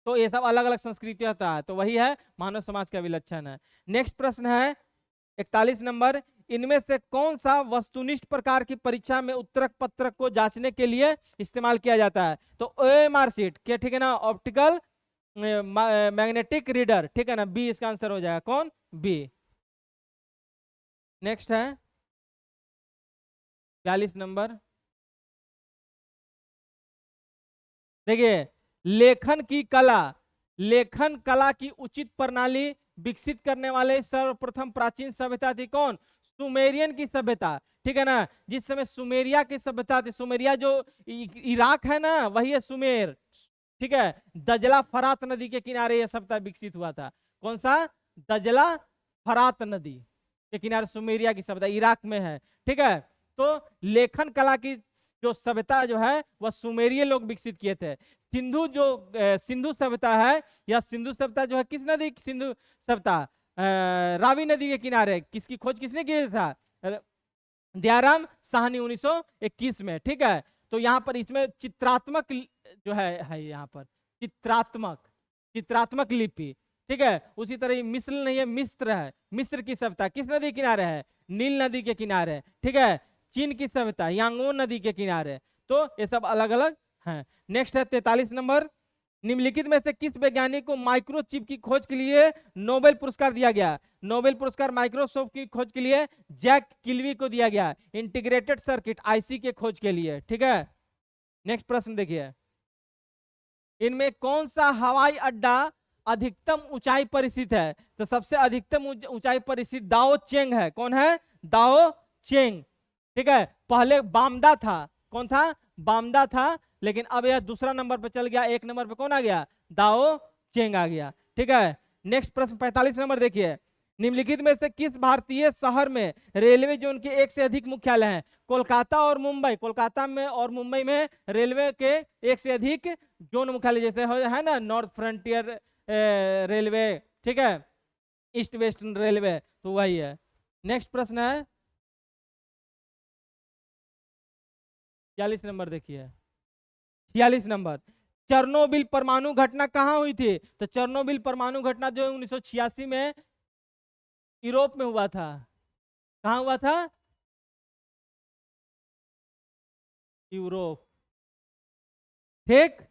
तो ये सब अलग अलग संस्कृति होता है, तो वही है मानव समाज का विलक्षण है। नेक्स्ट प्रश्न है, 41 नंबर, इनमें से कौन सा वस्तुनिष्ठ प्रकार की परीक्षा में उत्तरक पत्रक को जांचने के लिए इस्तेमाल किया जाता है? तो ओएमआर शीट, क्या ठीक है ना, ऑप्टिकल मैग्नेटिक रीडर, ठीक है ना, बी इसका आंसर हो जाएगा, कौन, बी। नेक्स्ट है 42 नंबर, देखिए, लेखन की कला, लेखन कला की उचित प्रणाली विकसित करने वाले सर्वप्रथम प्राचीन सभ्यता थी कौन? सुमेरियन की सभ्यता, ठीक है ना। जिस समय सुमेरिया की सभ्यता थी, सुमेरिया जो इराक है ना, वही है सुमेर, ठीक है। दजला फरात नदी के किनारे यह सभ्यता विकसित हुआ था। कौन सा? दजला फरात नदी के किनारे सुमेरिया की सभ्यता इराक में है, ठीक है। तो लेखन कला की जो सभ्यता जो है वह सुमेरिय लोग विकसित किए थे। सिंधु जो सिंधु सभ्यता है, यह सिंधु सभ्यता जो है किस नदी की सिंधु सभ्यता? रावी नदी के किनारे। किसकी खोज किसने की था? दयाराम साहनी 1921 में, ठीक है। तो यहाँ पर इसमें चित्रात्मक जो है यहाँ पर चित्रात्मक चित्रात्मक लिपि, ठीक है। उसी तरह मिस्र नहीं है, मिस्र है, मिस्र की सभ्यता किस नदी के किनारे है? नील नदी के किनारे, ठीक है। चीन की सभ्यता यांगोन नदी के किनारे। तो ये सब अलग अलग हैं। नेक्स्ट है 43 नंबर, निम्नलिखित में से किस वैज्ञानिक को माइक्रोचिप की खोज के लिए नोबेल पुरस्कार दिया गया? नोबेल पुरस्कार माइक्रोसॉफ्ट की खोज के लिए जैक किल्वी को दिया गया, इंटीग्रेटेड सर्किट आईसी के खोज के लिए, ठीक है। नेक्स्ट प्रश्न देखिए, इनमें कौन सा हवाई अड्डा अधिकतम ऊंचाई पर स्थित है? तो सबसे अधिकतम ऊंचाई पर स्थित दाओ चेंग है। कौन है? दाओ चेंग, ठीक है। पहले बामदा था, कौन था? बामदा था, लेकिन अब यह दूसरा नंबर पे चल गया, एक नंबर पे कौन आ गया? दाओ चेंग आ गया, ठीक है। नेक्स्ट प्रश्न 45 नंबर देखिए, निम्नलिखित में से किस भारतीय शहर में रेलवे जोन के एक से अधिक मुख्यालय हैं? कोलकाता और मुंबई, कोलकाता में और मुंबई में रेलवे के एक से अधिक जोन मुख्यालय, जैसे है ना नॉर्थ फ्रंटियर रेलवे, ठीक है, ईस्ट वेस्टर्न रेलवे, तो वही है। नेक्स्ट प्रश्न है 46 नंबर देखिए, 46 नंबर, चेरनोबिल परमाणु घटना कहाँ हुई थी? तो चेरनोबिल परमाणु घटना जो 1986 में यूरोप में हुआ था। कहाँ हुआ था? यूरोप, ठीक।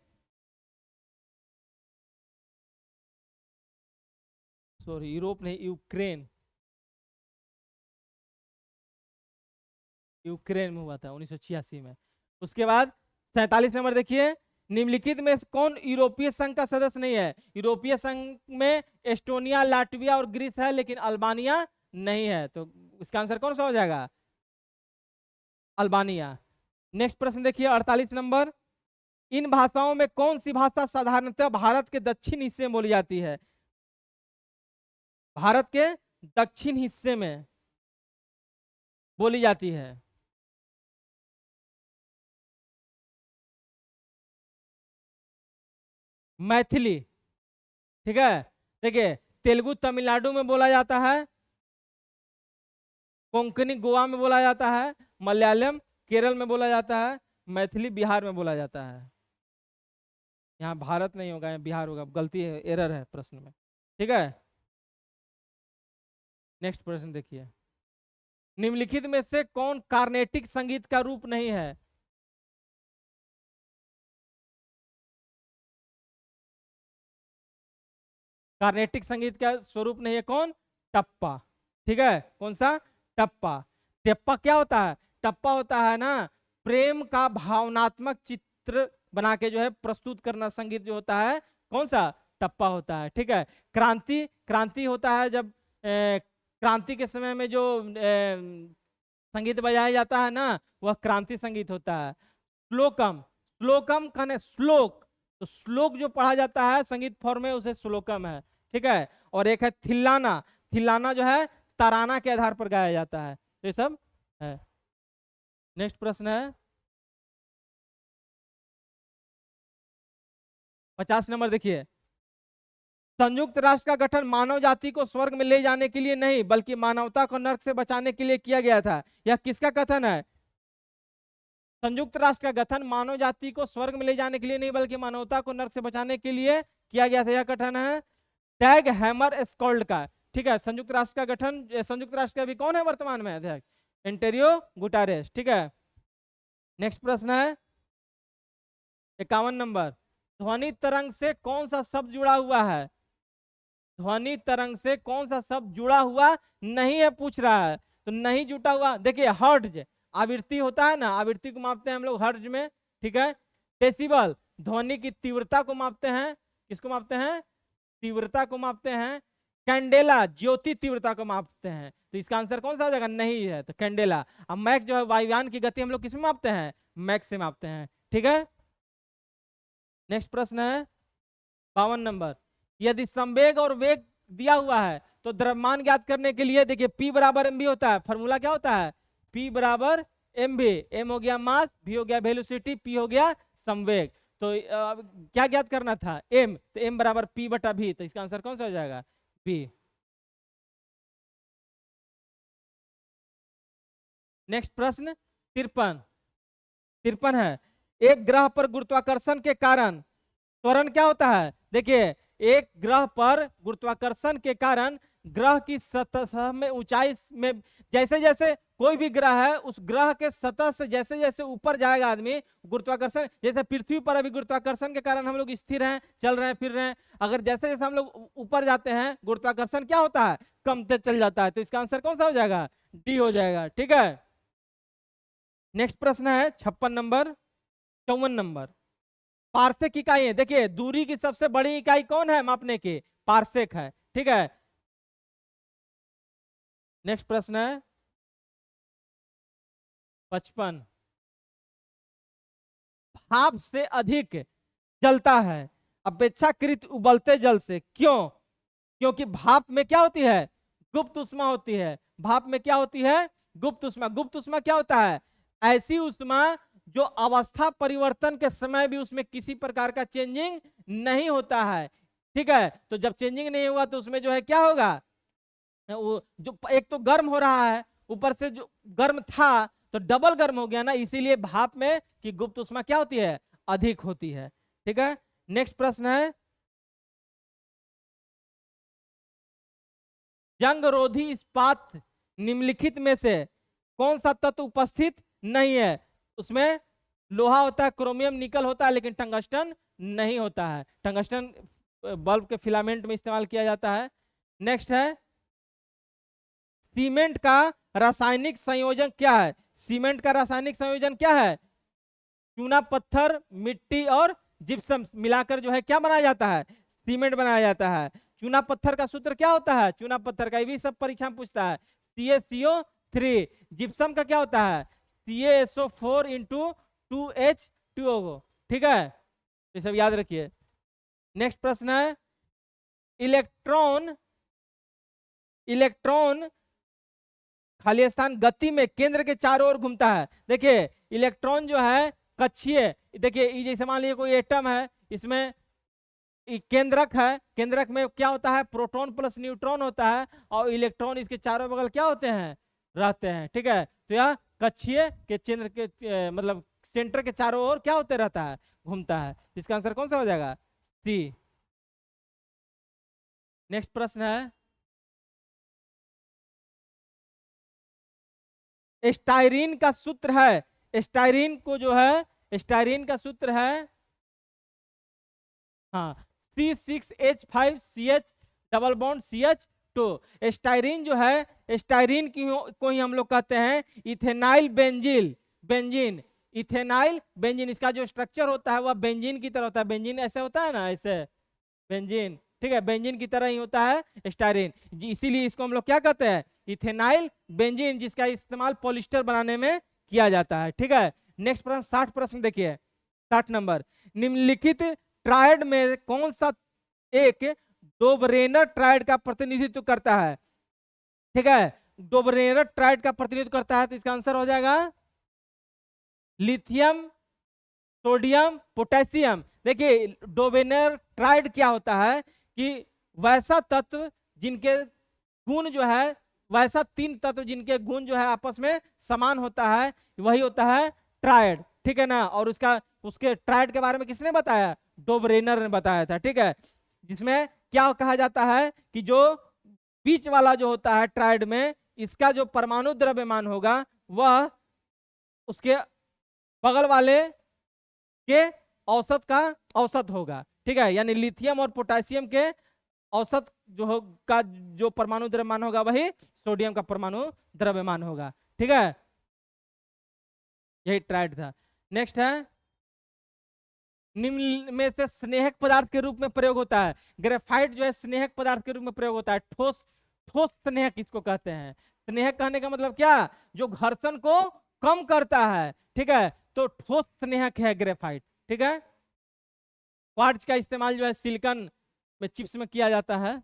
सॉरी, यूरोप नहीं, यूक्रेन, यूक्रेन में हुआ था 1986 में। उसके बाद 47 नंबर देखिए, निम्नलिखित में कौन यूरोपीय संघ का सदस्य नहीं है? यूरोपीय संघ में एस्टोनिया, लाटविया और ग्रीस है, लेकिन अल्बानिया नहीं है। तो इसका आंसर कौन सा हो जाएगा? अल्बानिया। नेक्स्ट प्रश्न देखिए 48 नंबर, इन भाषाओं में कौन सी भाषा साधारणतः भारत के दक्षिण हिस्से में बोली जाती है? भारत के दक्षिण हिस्से में बोली जाती है। मैथिली, ठीक है। देखिए, तेलुगु तमिलनाडु में बोला जाता है, कोंकणी गोवा में बोला जाता है, मलयालम केरल में बोला जाता है, मैथिली बिहार में बोला जाता है। यहाँ भारत नहीं होगा, यहाँ बिहार होगा, गलती है, एरर है प्रश्न में, ठीक है। नेक्स्ट प्रश्न देखिए, निम्नलिखित में से कौन कार्नेटिक संगीत का रूप नहीं है? कार्नेटिक संगीत का स्वरूप नहीं है, कौन? टप्पा, ठीक है। कौन सा? टप्पा। टप्पा क्या होता है? टप्पा होता है ना, प्रेम का भावनात्मक चित्र बना के जो है प्रस्तुत करना संगीत जो होता है, कौन सा? टप्पा होता है, ठीक है। क्रांति, क्रांति होता है जब क्रांति के समय में जो संगीत बजाया जाता है ना, वह क्रांति संगीत होता है। श्लोकम, श्लोकम कहने श्लोक, तो श्लोक जो पढ़ा जाता है संगीत फॉर्म में उसे श्लोकम है, ठीक है। और एक है थिल्लाना, थिल्लाना जो है तराना के आधार पर गाया जाता है। तो ये सब है। नेक्स्ट प्रश्न है 50 नंबर देखिए, संयुक्त राष्ट्र का गठन मानव जाति को स्वर्ग में ले जाने के लिए नहीं, बल्कि मानवता को नर्क से बचाने के लिए किया गया था। यह किसका कथन है? संयुक्त राष्ट्र का गठन मानव जाति को स्वर्ग में ले जाने के लिए नहीं, बल्कि मानवता को नर्क से बचाने के लिए किया गया था, यह कथन है टैग हैमर स्कॉल्ड का। ठीक है। संयुक्त राष्ट्र का गठन, संयुक्त राष्ट्र का भी कौन है वर्तमान में अध्यक्ष? Antonio Guterres. ठीक है। नेक्स्ट प्रश्न है 51 नंबर, ध्वनि तरंग से कौन सा शब्द जुड़ा हुआ है? ध्वनि तरंग से कौन सा शब्द जुड़ा हुआ नहीं है पूछ रहा है। तो नहीं जुटा हुआ, देखिए हर्ट्ज आवृत्ति होता है ना, आवृत्ति को मापते हैं हम लोग हर्ट्ज में। ठीक है। डेसिबल ध्वनि की तीव्रता को मापते हैं, किसको मापते हैं? तीव्रता को मापते हैं। कैंडेला ज्योति तीव्रता को मापते हैं। तो इसका आंसर कौन सा हो जाएगा? नहीं है, तो कैंडेला। अब मैक जो है वायुयान की गति हम लोग किसमें मापते हैं? मैक से मापते हैं। ठीक है। नेक्स्ट प्रश्न है 52 नंबर, यदि संवेग और वेग दिया हुआ है तो द्रव्यमान ज्ञात करने के लिए देखिए P बराबर mv होता है। फॉर्मूला क्या होता है? P बराबर mv। m हो गया मास, v हो गया वेलोसिटी, p हो गया संवेग। तो क्या ज्ञात करना था? m। तो m बराबर p बटा v। तो इसका आंसर कौन सा हो जाएगा? b। नेक्स्ट प्रश्न 53 है, एक ग्रह पर गुरुत्वाकर्षण के कारण त्वरण क्या होता है? देखिए एक ग्रह पर गुरुत्वाकर्षण के कारण ग्रह की सतह में ऊंचाई में जैसे जैसे कोई भी ग्रह है उस ग्रह के सतह से जैसे जैसे ऊपर जाएगा आदमी, गुरुत्वाकर्षण, जैसे पृथ्वी पर अभी गुरुत्वाकर्षण के कारण हम लोग स्थिर हैं, चल रहे हैं, फिर रहे हैं। अगर जैसे जैसे हम लोग ऊपर जाते हैं गुरुत्वाकर्षण क्या होता है? कमते चल जाता है। तो इसका आंसर कौन सा हो जाएगा? डी हो जाएगा। ठीक है। नेक्स्ट प्रश्न है 56 नंबर 54 नंबर, पार्सेक इकाई है। देखिए दूरी की सबसे बड़ी इकाई कौन है मापने की? पार्सेक है। ठीक है। नेक्स्ट प्रश्न है 55, भाप से अधिक जलता है अपेक्षाकृत उबलते जल से, क्यों? क्योंकि भाप में क्या होती है? गुप्त उष्मा होती है। भाप में क्या होती है? गुप्त उष्मा। गुप्त उष्मा क्या होता है? ऐसी उष्मा जो अवस्था परिवर्तन के समय भी उसमें किसी प्रकार का चेंजिंग नहीं होता है। ठीक है। तो जब चेंजिंग नहीं हुआ तो उसमें जो है क्या होगा? वो जो एक तो गर्म हो रहा है, ऊपर से जो गर्म था तो डबल गर्म हो गया ना, इसीलिए भाप में कि गुप्त उष्मा क्या होती है? अधिक होती है। ठीक है। नेक्स्ट प्रश्न है, जंगरोधी इस्पात निम्नलिखित में से कौन सा तत्व उपस्थित नहीं है? उसमें लोहा होता है, क्रोमियम, निकल होता है, लेकिन टंगस्टन नहीं होता है। टंगस्टन बल्ब के फिलामेंट में इस्तेमाल किया जाता है। नेक्स्ट है, सीमेंट का रासायनिक संयोजन क्या है? सीमेंट का रासायनिक संयोजन क्या है? चूना पत्थर, मिट्टी और जिप्सम मिलाकर जो है क्या बनाया जाता है? सीमेंट बनाया जाता है। चूना पत्थर का सूत्र क्या होता है? चूना पत्थर का भी सब परीक्षा में पूछता है, CaCO3। जिप्सम का क्या होता है? CaSO4 into 2H2O। ठीक है। ये सब याद रखिए। नेक्स्ट प्रश्न है, इलेक्ट्रॉन खाली स्थान गति में केंद्र के चारों ओर घूमता है। देखिए इलेक्ट्रॉन जो है कक्षीय, देखिए जैसे मान लीजिए कोई एटम है, इसमें केंद्रक है, केंद्रक में क्या होता है? प्रोटॉन प्लस न्यूट्रॉन होता है, और इलेक्ट्रॉन इसके चारों बगल क्या होते हैं? रहते हैं। ठीक है। तो यह कक्षीय के केंद्र के मतलब सेंटर के चारों ओर क्या होते रहता है? घूमता है। इसका आंसर कौन सा हो जाएगा? सी। नेक्स्ट प्रश्न है, स्टाइरीन का सूत्र है, स्टाइरीन को जो है, स्टाइरीन का सूत्र है हाँ C6H5CH double bond CH2। Styrene जो है, स्टाइरीन को ही हम लोग कहते हैं इथेनाइल बेंजीन। इथेनाइल बेंजीन, इसका जो स्ट्रक्चर होता है वह बेंजीन की तरह होता है। बेंजीन ऐसे होता है ना, ऐसे बेंजीन। ठीक है। बेंजीन की तरह ही होता है स्टाइरीन, इसीलिए इसको हम लोग क्या कहते हैं? इथेनाइल बेंजीन, जिसका इस्तेमाल पॉलिस्टर बनाने में किया जाता है। ठीक है। नेक्स्ट प्रश्न 60 प्रश्न देखिए 60 नंबर, निम्नलिखित ट्रायड में कौन सा एक डोबरेनर ट्रायड का प्रतिनिधित्व करता है? ठीक है। डोबरेनर ट्रायड का प्रतिनिधित्व करता है, तो इसका आंसर हो जाएगा लिथियम, सोडियम, पोटेशियम। देखिए डोबरेनर ट्रायड क्या होता है कि वैसा तत्व जिनके गुण जो है, वैसा 3 तत्व जिनके गुण जो है आपस में समान होता है, वही होता है ट्रायड। ठीक है ना। और उसके ट्रायड के बारे में किसने बताया? डोबरेनर ने बताया था। ठीक है। जिसमें क्या कहा जाता है कि जो बीच वाला जो होता है ट्राइड में, इसका जो परमाणु द्रव्यमान होगा वह उसके बगल वाले के औसत का औसत होगा। ठीक है, यानी लिथियम और पोटेशियम के औसत जो का जो परमाणु द्रव्यमान होगा वही सोडियम का परमाणु द्रव्यमान होगा। ठीक है, यही ट्राइड था। नेक्स्ट है, निम्न में से स्नेहक पदार्थ के रूप में प्रयोग होता है। ग्रेफाइट जो है स्नेहक पदार्थ के रूप में प्रयोग होता है। ठोस ठोस स्नेहक इसको कहते हैं। स्नेहक कहने का मतलब क्या, जो घर्षण को कम करता है। ठीक है, तो ठोस स्नेहक है ग्रेफाइट। ठीक है, क्वार्ट्ज का इस्तेमाल जो है सिलिकॉन में चिप्स में किया जाता है।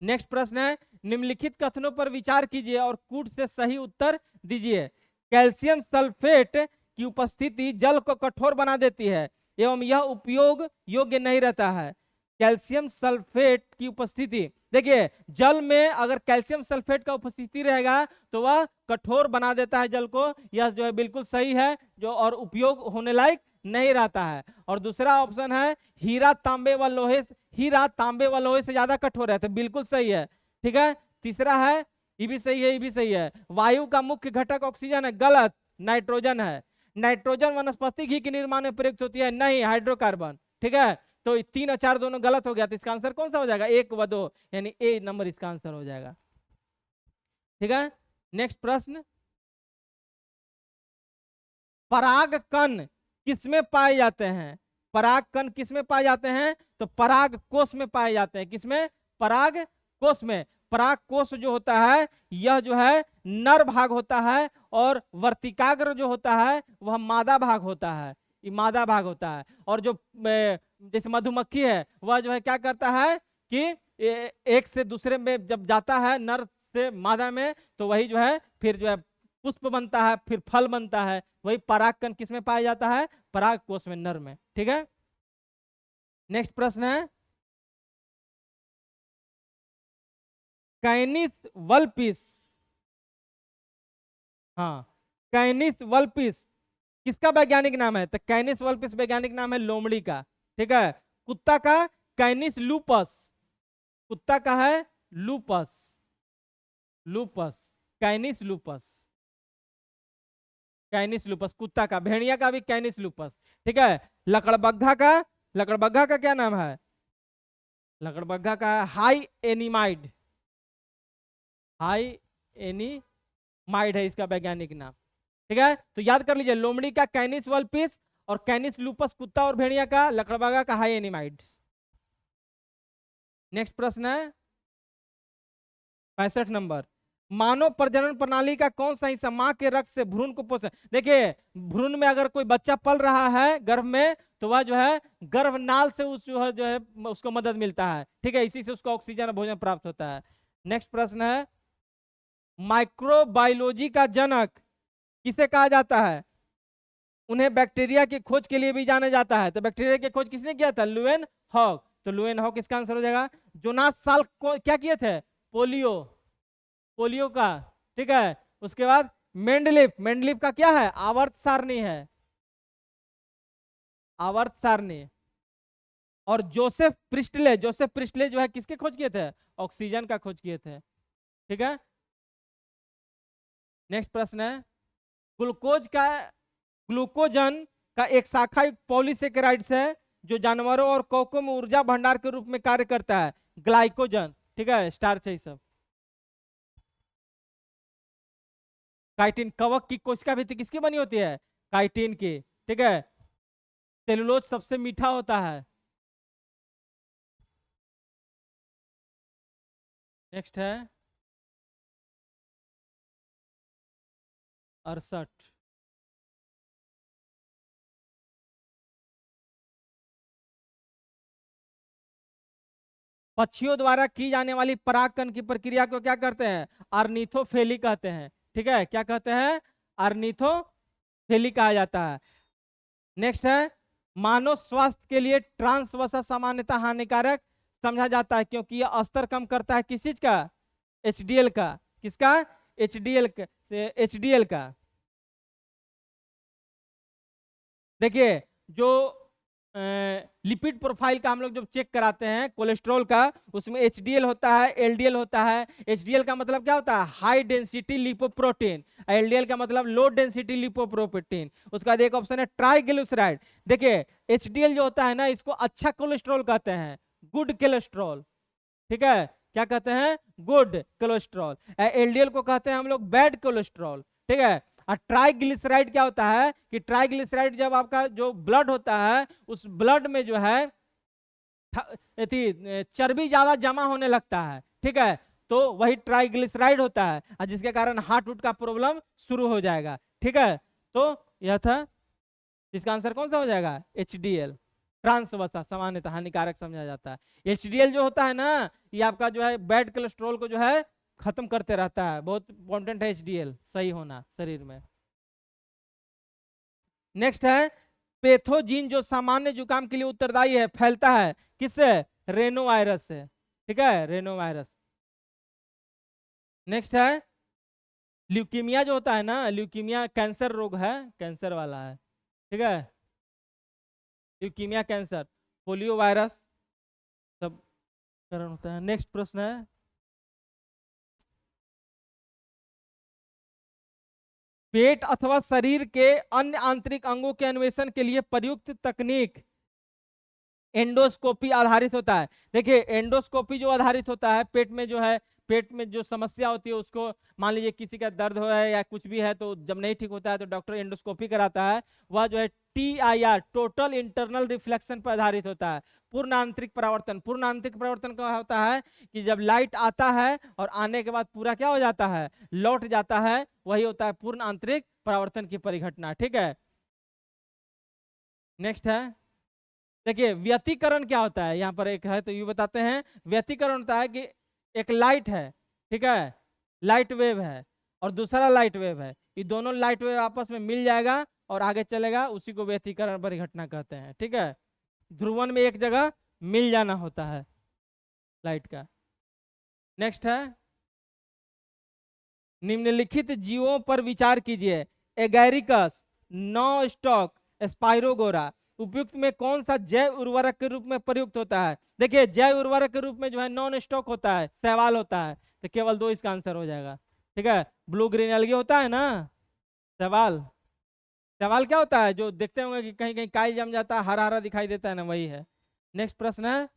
नेक्स्ट प्रश्न है, निम्नलिखित कथनों पर विचार कीजिए और कूट से सही उत्तर दीजिए। कैल्शियम सल्फेट की उपस्थिति जल को कठोर बना देती है एवं यह उपयोग योग्य नहीं रहता है। कैल्शियम सल्फेट की उपस्थिति, देखिए जल में अगर कैल्शियम सल्फेट का उपस्थिति रहेगा तो वह कठोर बना देता है जल को, यह जो है बिल्कुल सही है, जो और उपयोग होने लायक नहीं रहता है। और दूसरा ऑप्शन है, हीरा तांबे व लोहे से ज्यादा कठोर है, तो बिल्कुल सही है। ठीक है, तीसरा है, ये भी सही है, ये भी सही है। वायु का मुख्य घटक ऑक्सीजन है, गलत, नाइट्रोजन है। नाइट्रोजन वनस्पति घी के निर्माण में प्रयुक्त होती है, नहीं, हाइड्रोकार्बन। ठीक है, तो 3 और 4 दोनों गलत हो गया, तो इसका आंसर कौन सा हो जाएगा, 1 व 2, यानी ए नंबर इसका आंसर हो जाएगा। ठीक है, नेक्स्ट प्रश्न, पराग कण किसमें पाए जाते हैं। पराग कण किसमें पाए जाते हैं, तो पराग कोष में पाए जाते हैं। किसमें, पराग कोष में। पराग कोष जो होता है यह जो है नर भाग होता है, और वर्तिकाग्र जो होता है वह मादा भाग होता है, ये मादा भाग होता है। और जो जैसे मधुमक्खी है वह जो है क्या करता है कि एक से दूसरे में जब जाता है, नर से मादा में, तो वही जो है फिर जो है पुष्प बनता है, फिर फल बनता है। वही परागकण किसमें पाया जाता है, पराग कोष में, नर में। ठीक है, नेक्स्ट प्रश्न है, कैनिस वल्पिस, हाँ, कैनिस वल्पिस किसका वैज्ञानिक नाम है, तो कैनिस वल्पिस वैज्ञानिक नाम है लोमड़ी का। ठीक है, कुत्ता का कैनिस लूपस, कुत्ता का है lupus, lupus, canis lupus, canis lupus कुत्ता का। भेड़िया का भी कैनिस लूपस। ठीक है, लकड़बग्घा का, लकड़बग्घा का क्या नाम है, लकड़बग्घा का हाई एनिमाइड, हाई एनिमाइड है इसका वैज्ञानिक नाम। ठीक है, तो याद कर लीजिए, लोमड़ी का कैनिस वल्पिस और कैनिस लूपस कुत्ता और भेड़िया का, लकड़बग्घा का हाई एनिमाइड। नेक्स्ट प्रश्न है 65 नंबर, मानव प्रजनन प्रणाली का कौन सा हिस्सा मां के रक्त से भ्रूण को पोषण, देखिए भ्रूण में अगर कोई बच्चा पल रहा है गर्भ में, तो वह जो है गर्भनाल से जो है उसको मदद मिलता है। ठीक है, इसी से उसको ऑक्सीजन भोजन प्राप्त होता है। नेक्स्ट प्रश्न है, माइक्रोबायोलॉजी का जनक किसे कहा जाता है। उन्हें बैक्टीरिया की खोज के लिए भी जाना जाता है, तो बैक्टीरिया की खोज किसने किया था, लुएन हॉक, तो लुएन हॉक इसका आंसर हो जाएगा। जोनास साल्क को क्या किए थे, पोलियो, पोलियो का। ठीक है, उसके बाद मेंडलीफ, मेंडलीफ का क्या है, आवर्त सारणी है, आवर्त सारणी। और जोसेफ प्रिस्टले, जोसेफ प्रिस्टले जो है किसके खोज किए थे, ऑक्सीजन का खोज किए थे। ठीक है, नेक्स्ट प्रश्न है, ग्लूकोज का, ग्लूकोजन का एक शाखा युक्त पॉलीसेकेराइड्स है जो जानवरों और कौकों में ऊर्जा भंडार के रूप में कार्य करता है, ग्लाइकोजन। ठीक है, स्टार्च है सब। काइटिन, कवक की कोशिका भित्ति किसकी बनी होती है, काइटिन की। ठीक है, सेलुलोज सबसे मीठा होता है। नेक्स्ट है 68, पक्षियों द्वारा की जाने वाली परागकण की प्रक्रिया को क्या कहते हैं, आर्निथोफेली कहते हैं। ठीक है, क्या कहते हैं, आर्निथोफेली कहा जाता है। नेक्स्ट है, मानव स्वास्थ्य के लिए ट्रांस वसा सामान्यतः हानिकारक समझा जाता है क्योंकि यह स्तर कम करता है किस चीज का, एचडीएल का। किसका, एचडीएल का, एचडीएल का। देखिए जो लिपिड प्रोफाइल का हम लोग जब चेक कराते हैं कोलेस्ट्रॉल का, उसमें एचडीएल होता है, एलडीएल होता है। एचडीएल का मतलब क्या होता है? High density lipoprotein. एलडीएल का मतलब लो डेंसिटी लिपोप्रोटीन। उसके बाद एक ऑप्शन है ट्राइग्लिसराइड। देखिए एचडीएल जो होता है ना, इसको अच्छा कोलेस्ट्रॉल कहते हैं, गुड कोलेस्ट्रॉल। ठीक है, क्या कहते हैं? Good cholesterol. एलडीएल को कहते हैं हम लोग बैड कोलेस्ट्रॉल। ठीक है। और ट्राइग्लिसराइड क्या होता है कि ट्राइग्लिसराइड जब आपका जो ब्लड होता है, उस ब्लड में जो है चर्बी ज्यादा जमा होने लगता है। ठीक है, तो वही ट्राइग्लिसराइड होता है, और जिसके कारण हार्ट का प्रॉब्लम शुरू हो जाएगा। ठीक है, तो यह था, इसका आंसर कौन सा हो जाएगा? एचडीएल। ट्रांस वसा सामान्यतः हानिकारक समझा जाता है। एचडीएल जो होता है ना, ये आपका जो है बैड कोलेस्ट्रॉल को जो है खत्म करते रहता है। बहुत इंपॉर्टेंट है एचडीएल सही होना शरीर में। नेक्स्ट है पैथोजिन जो सामान्य जुकाम के लिए उत्तरदायी है, फैलता है किससे? रेनो वायरस से। ठीक है, रेनो वायरस। नेक्स्ट है ल्यूकीमिया जो होता है ना, ल्यूकीमिया कैंसर रोग है, कैंसर वाला है। ठीक है, ल्यूकीमिया कैंसर, पोलियो वायरस सब कारण होता है। नेक्स्ट प्रश्न है पेट अथवा शरीर के अन्य आंतरिक अंगों के अन्वेषण के लिए प्रयुक्त तकनीक एंडोस्कोपी आधारित होता है। देखिए एंडोस्कोपी जो आधारित होता है, पेट में जो है, पेट में जो समस्या होती है उसको, मान लीजिए किसी का दर्द हो है या कुछ भी है, तो जब नहीं ठीक होता है तो डॉक्टर एंडोस्कोपी कराता है। वह जो है TIR टोटल इंटरनल रिफ्लेक्शन पर आधारित होता है। पूर्ण आंतरिक परावर्तन। पूर्ण आंतरिक परावर्तन क्या होता है कि जब लाइट आता है और आने के बाद पूरा क्या हो जाता है? लौट जाता है, वही होता है पूर्ण आंतरिक परावर्तन की परिघटना। ठीक है, नेक्स्ट है, देखिए व्यतिकरण क्या होता है, यहाँ पर एक है तो ये बताते हैं। व्यतिकरण होता है कि एक लाइट है, ठीक है, लाइट वेव है, और दूसरा लाइट वेव है, ये दोनों लाइट वेव आपस में मिल जाएगा और आगे चलेगा, उसी को व्यतिकरण परिघटना कहते हैं। ठीक है, ध्रुवन में एक जगह मिल जाना होता है लाइट का। नेक्स्ट है निम्नलिखित जीवों पर विचार कीजिए। एगैरिकस, नौ स्टॉक, स्पाइरोगोरा उपयुक्त में कौन सा जैव उर्वरक के रूप में प्रयुक्त होता है? देखिए जैव उर्वरक के रूप में जो है नॉन स्टॉक होता है, शैवाल होता है, तो केवल दो इसका आंसर हो जाएगा। ठीक है, ब्लू ग्रीन एल्गी होता है ना, शैवाल। शैवाल क्या होता है? जो देखते होंगे कि कहीं कहीं काई जम जाता है, हरा हरा दिखाई देता है ना, वही है। नेक्स्ट प्रश्न है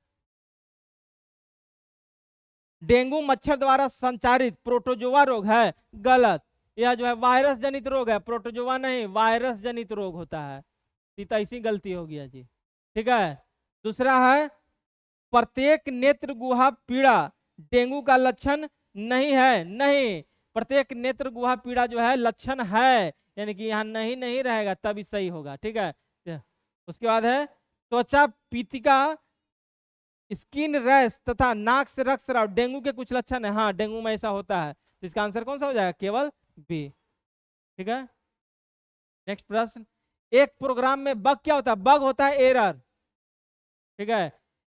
डेंगू मच्छर द्वारा संचारित प्रोटोजोआ रोग है। गलत, यह जो है वायरस जनित रोग है, प्रोटोजोआ नहीं, वायरस जनित रोग होता है। सीता इसी गलती हो गया जी। ठीक है, दूसरा है प्रत्येक नेत्र गुहा पीड़ा डेंगू का लक्षण नहीं है। नहीं, प्रत्येक नेत्र गुहा पीड़ा जो है लक्षण है, यानी कि यहाँ नहीं नहीं रहेगा तभी सही होगा। ठीक है, उसके बाद है त्वचा पीतिका, स्किन रैश तथा नाक से रक्तस्राव डेंगू के कुछ लक्षण है। हाँ, डेंगू में ऐसा होता है, तो इसका आंसर कौन सा हो जाएगा? केवल बी। ठीक है, नेक्स्ट प्रश्न एक प्रोग्राम में बग क्या होता है? बग होता है एरर। ठीक है,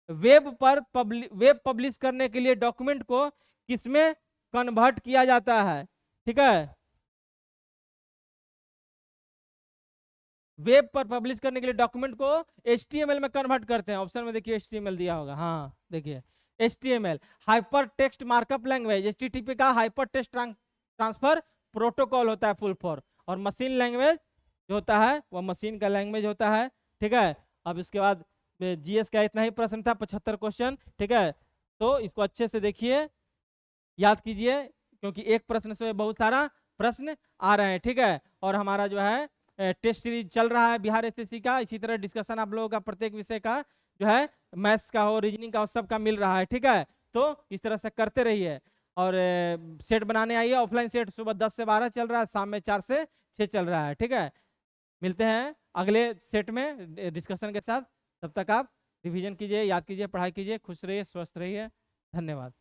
वेब पब्लिश करने के लिए डॉक्यूमेंट को किसमें कन्वर्ट किया जाता है? ठीक है, वेब पर पब्लिश करने के लिए डॉक्यूमेंट को HTML में कन्वर्ट करते हैं। ऑप्शन में देखिए HTML दिया होगा। हाँ देखिए HTML hyper text markup language, HTTP का हाइपर टेक्स्ट ट्रांसफर प्रोटोकॉल होता है फुल फॉर्म। और मशीन लैंग्वेज जो होता है वह मशीन का लैंग्वेज होता है। ठीक है, अब इसके बाद GS का इतना ही प्रश्न था, 75 क्वेश्चन। ठीक है, तो इसको अच्छे से देखिए, याद कीजिए, क्योंकि एक प्रश्न से बहुत सारा प्रश्न आ रहे हैं। ठीक है, और हमारा जो है टेस्ट सीरीज चल रहा है बिहार SSC का। इसी तरह डिस्कशन आप लोगों का प्रत्येक विषय का जो है, मैथ्स का हो, रीजनिंग का हो, सबका मिल रहा है। ठीक है, तो इस तरह से करते रहिए। और सेट बनाने आइए। ऑफलाइन सेट सुबह 10 से 12 चल रहा है, शाम में 4 से 6 चल रहा है। ठीक है, मिलते हैं अगले सेट में डिस्कशन के साथ। तब तक आप रिवीजन कीजिए, याद कीजिए, पढ़ाई कीजिए, खुश रहिए, स्वस्थ रहिए। धन्यवाद।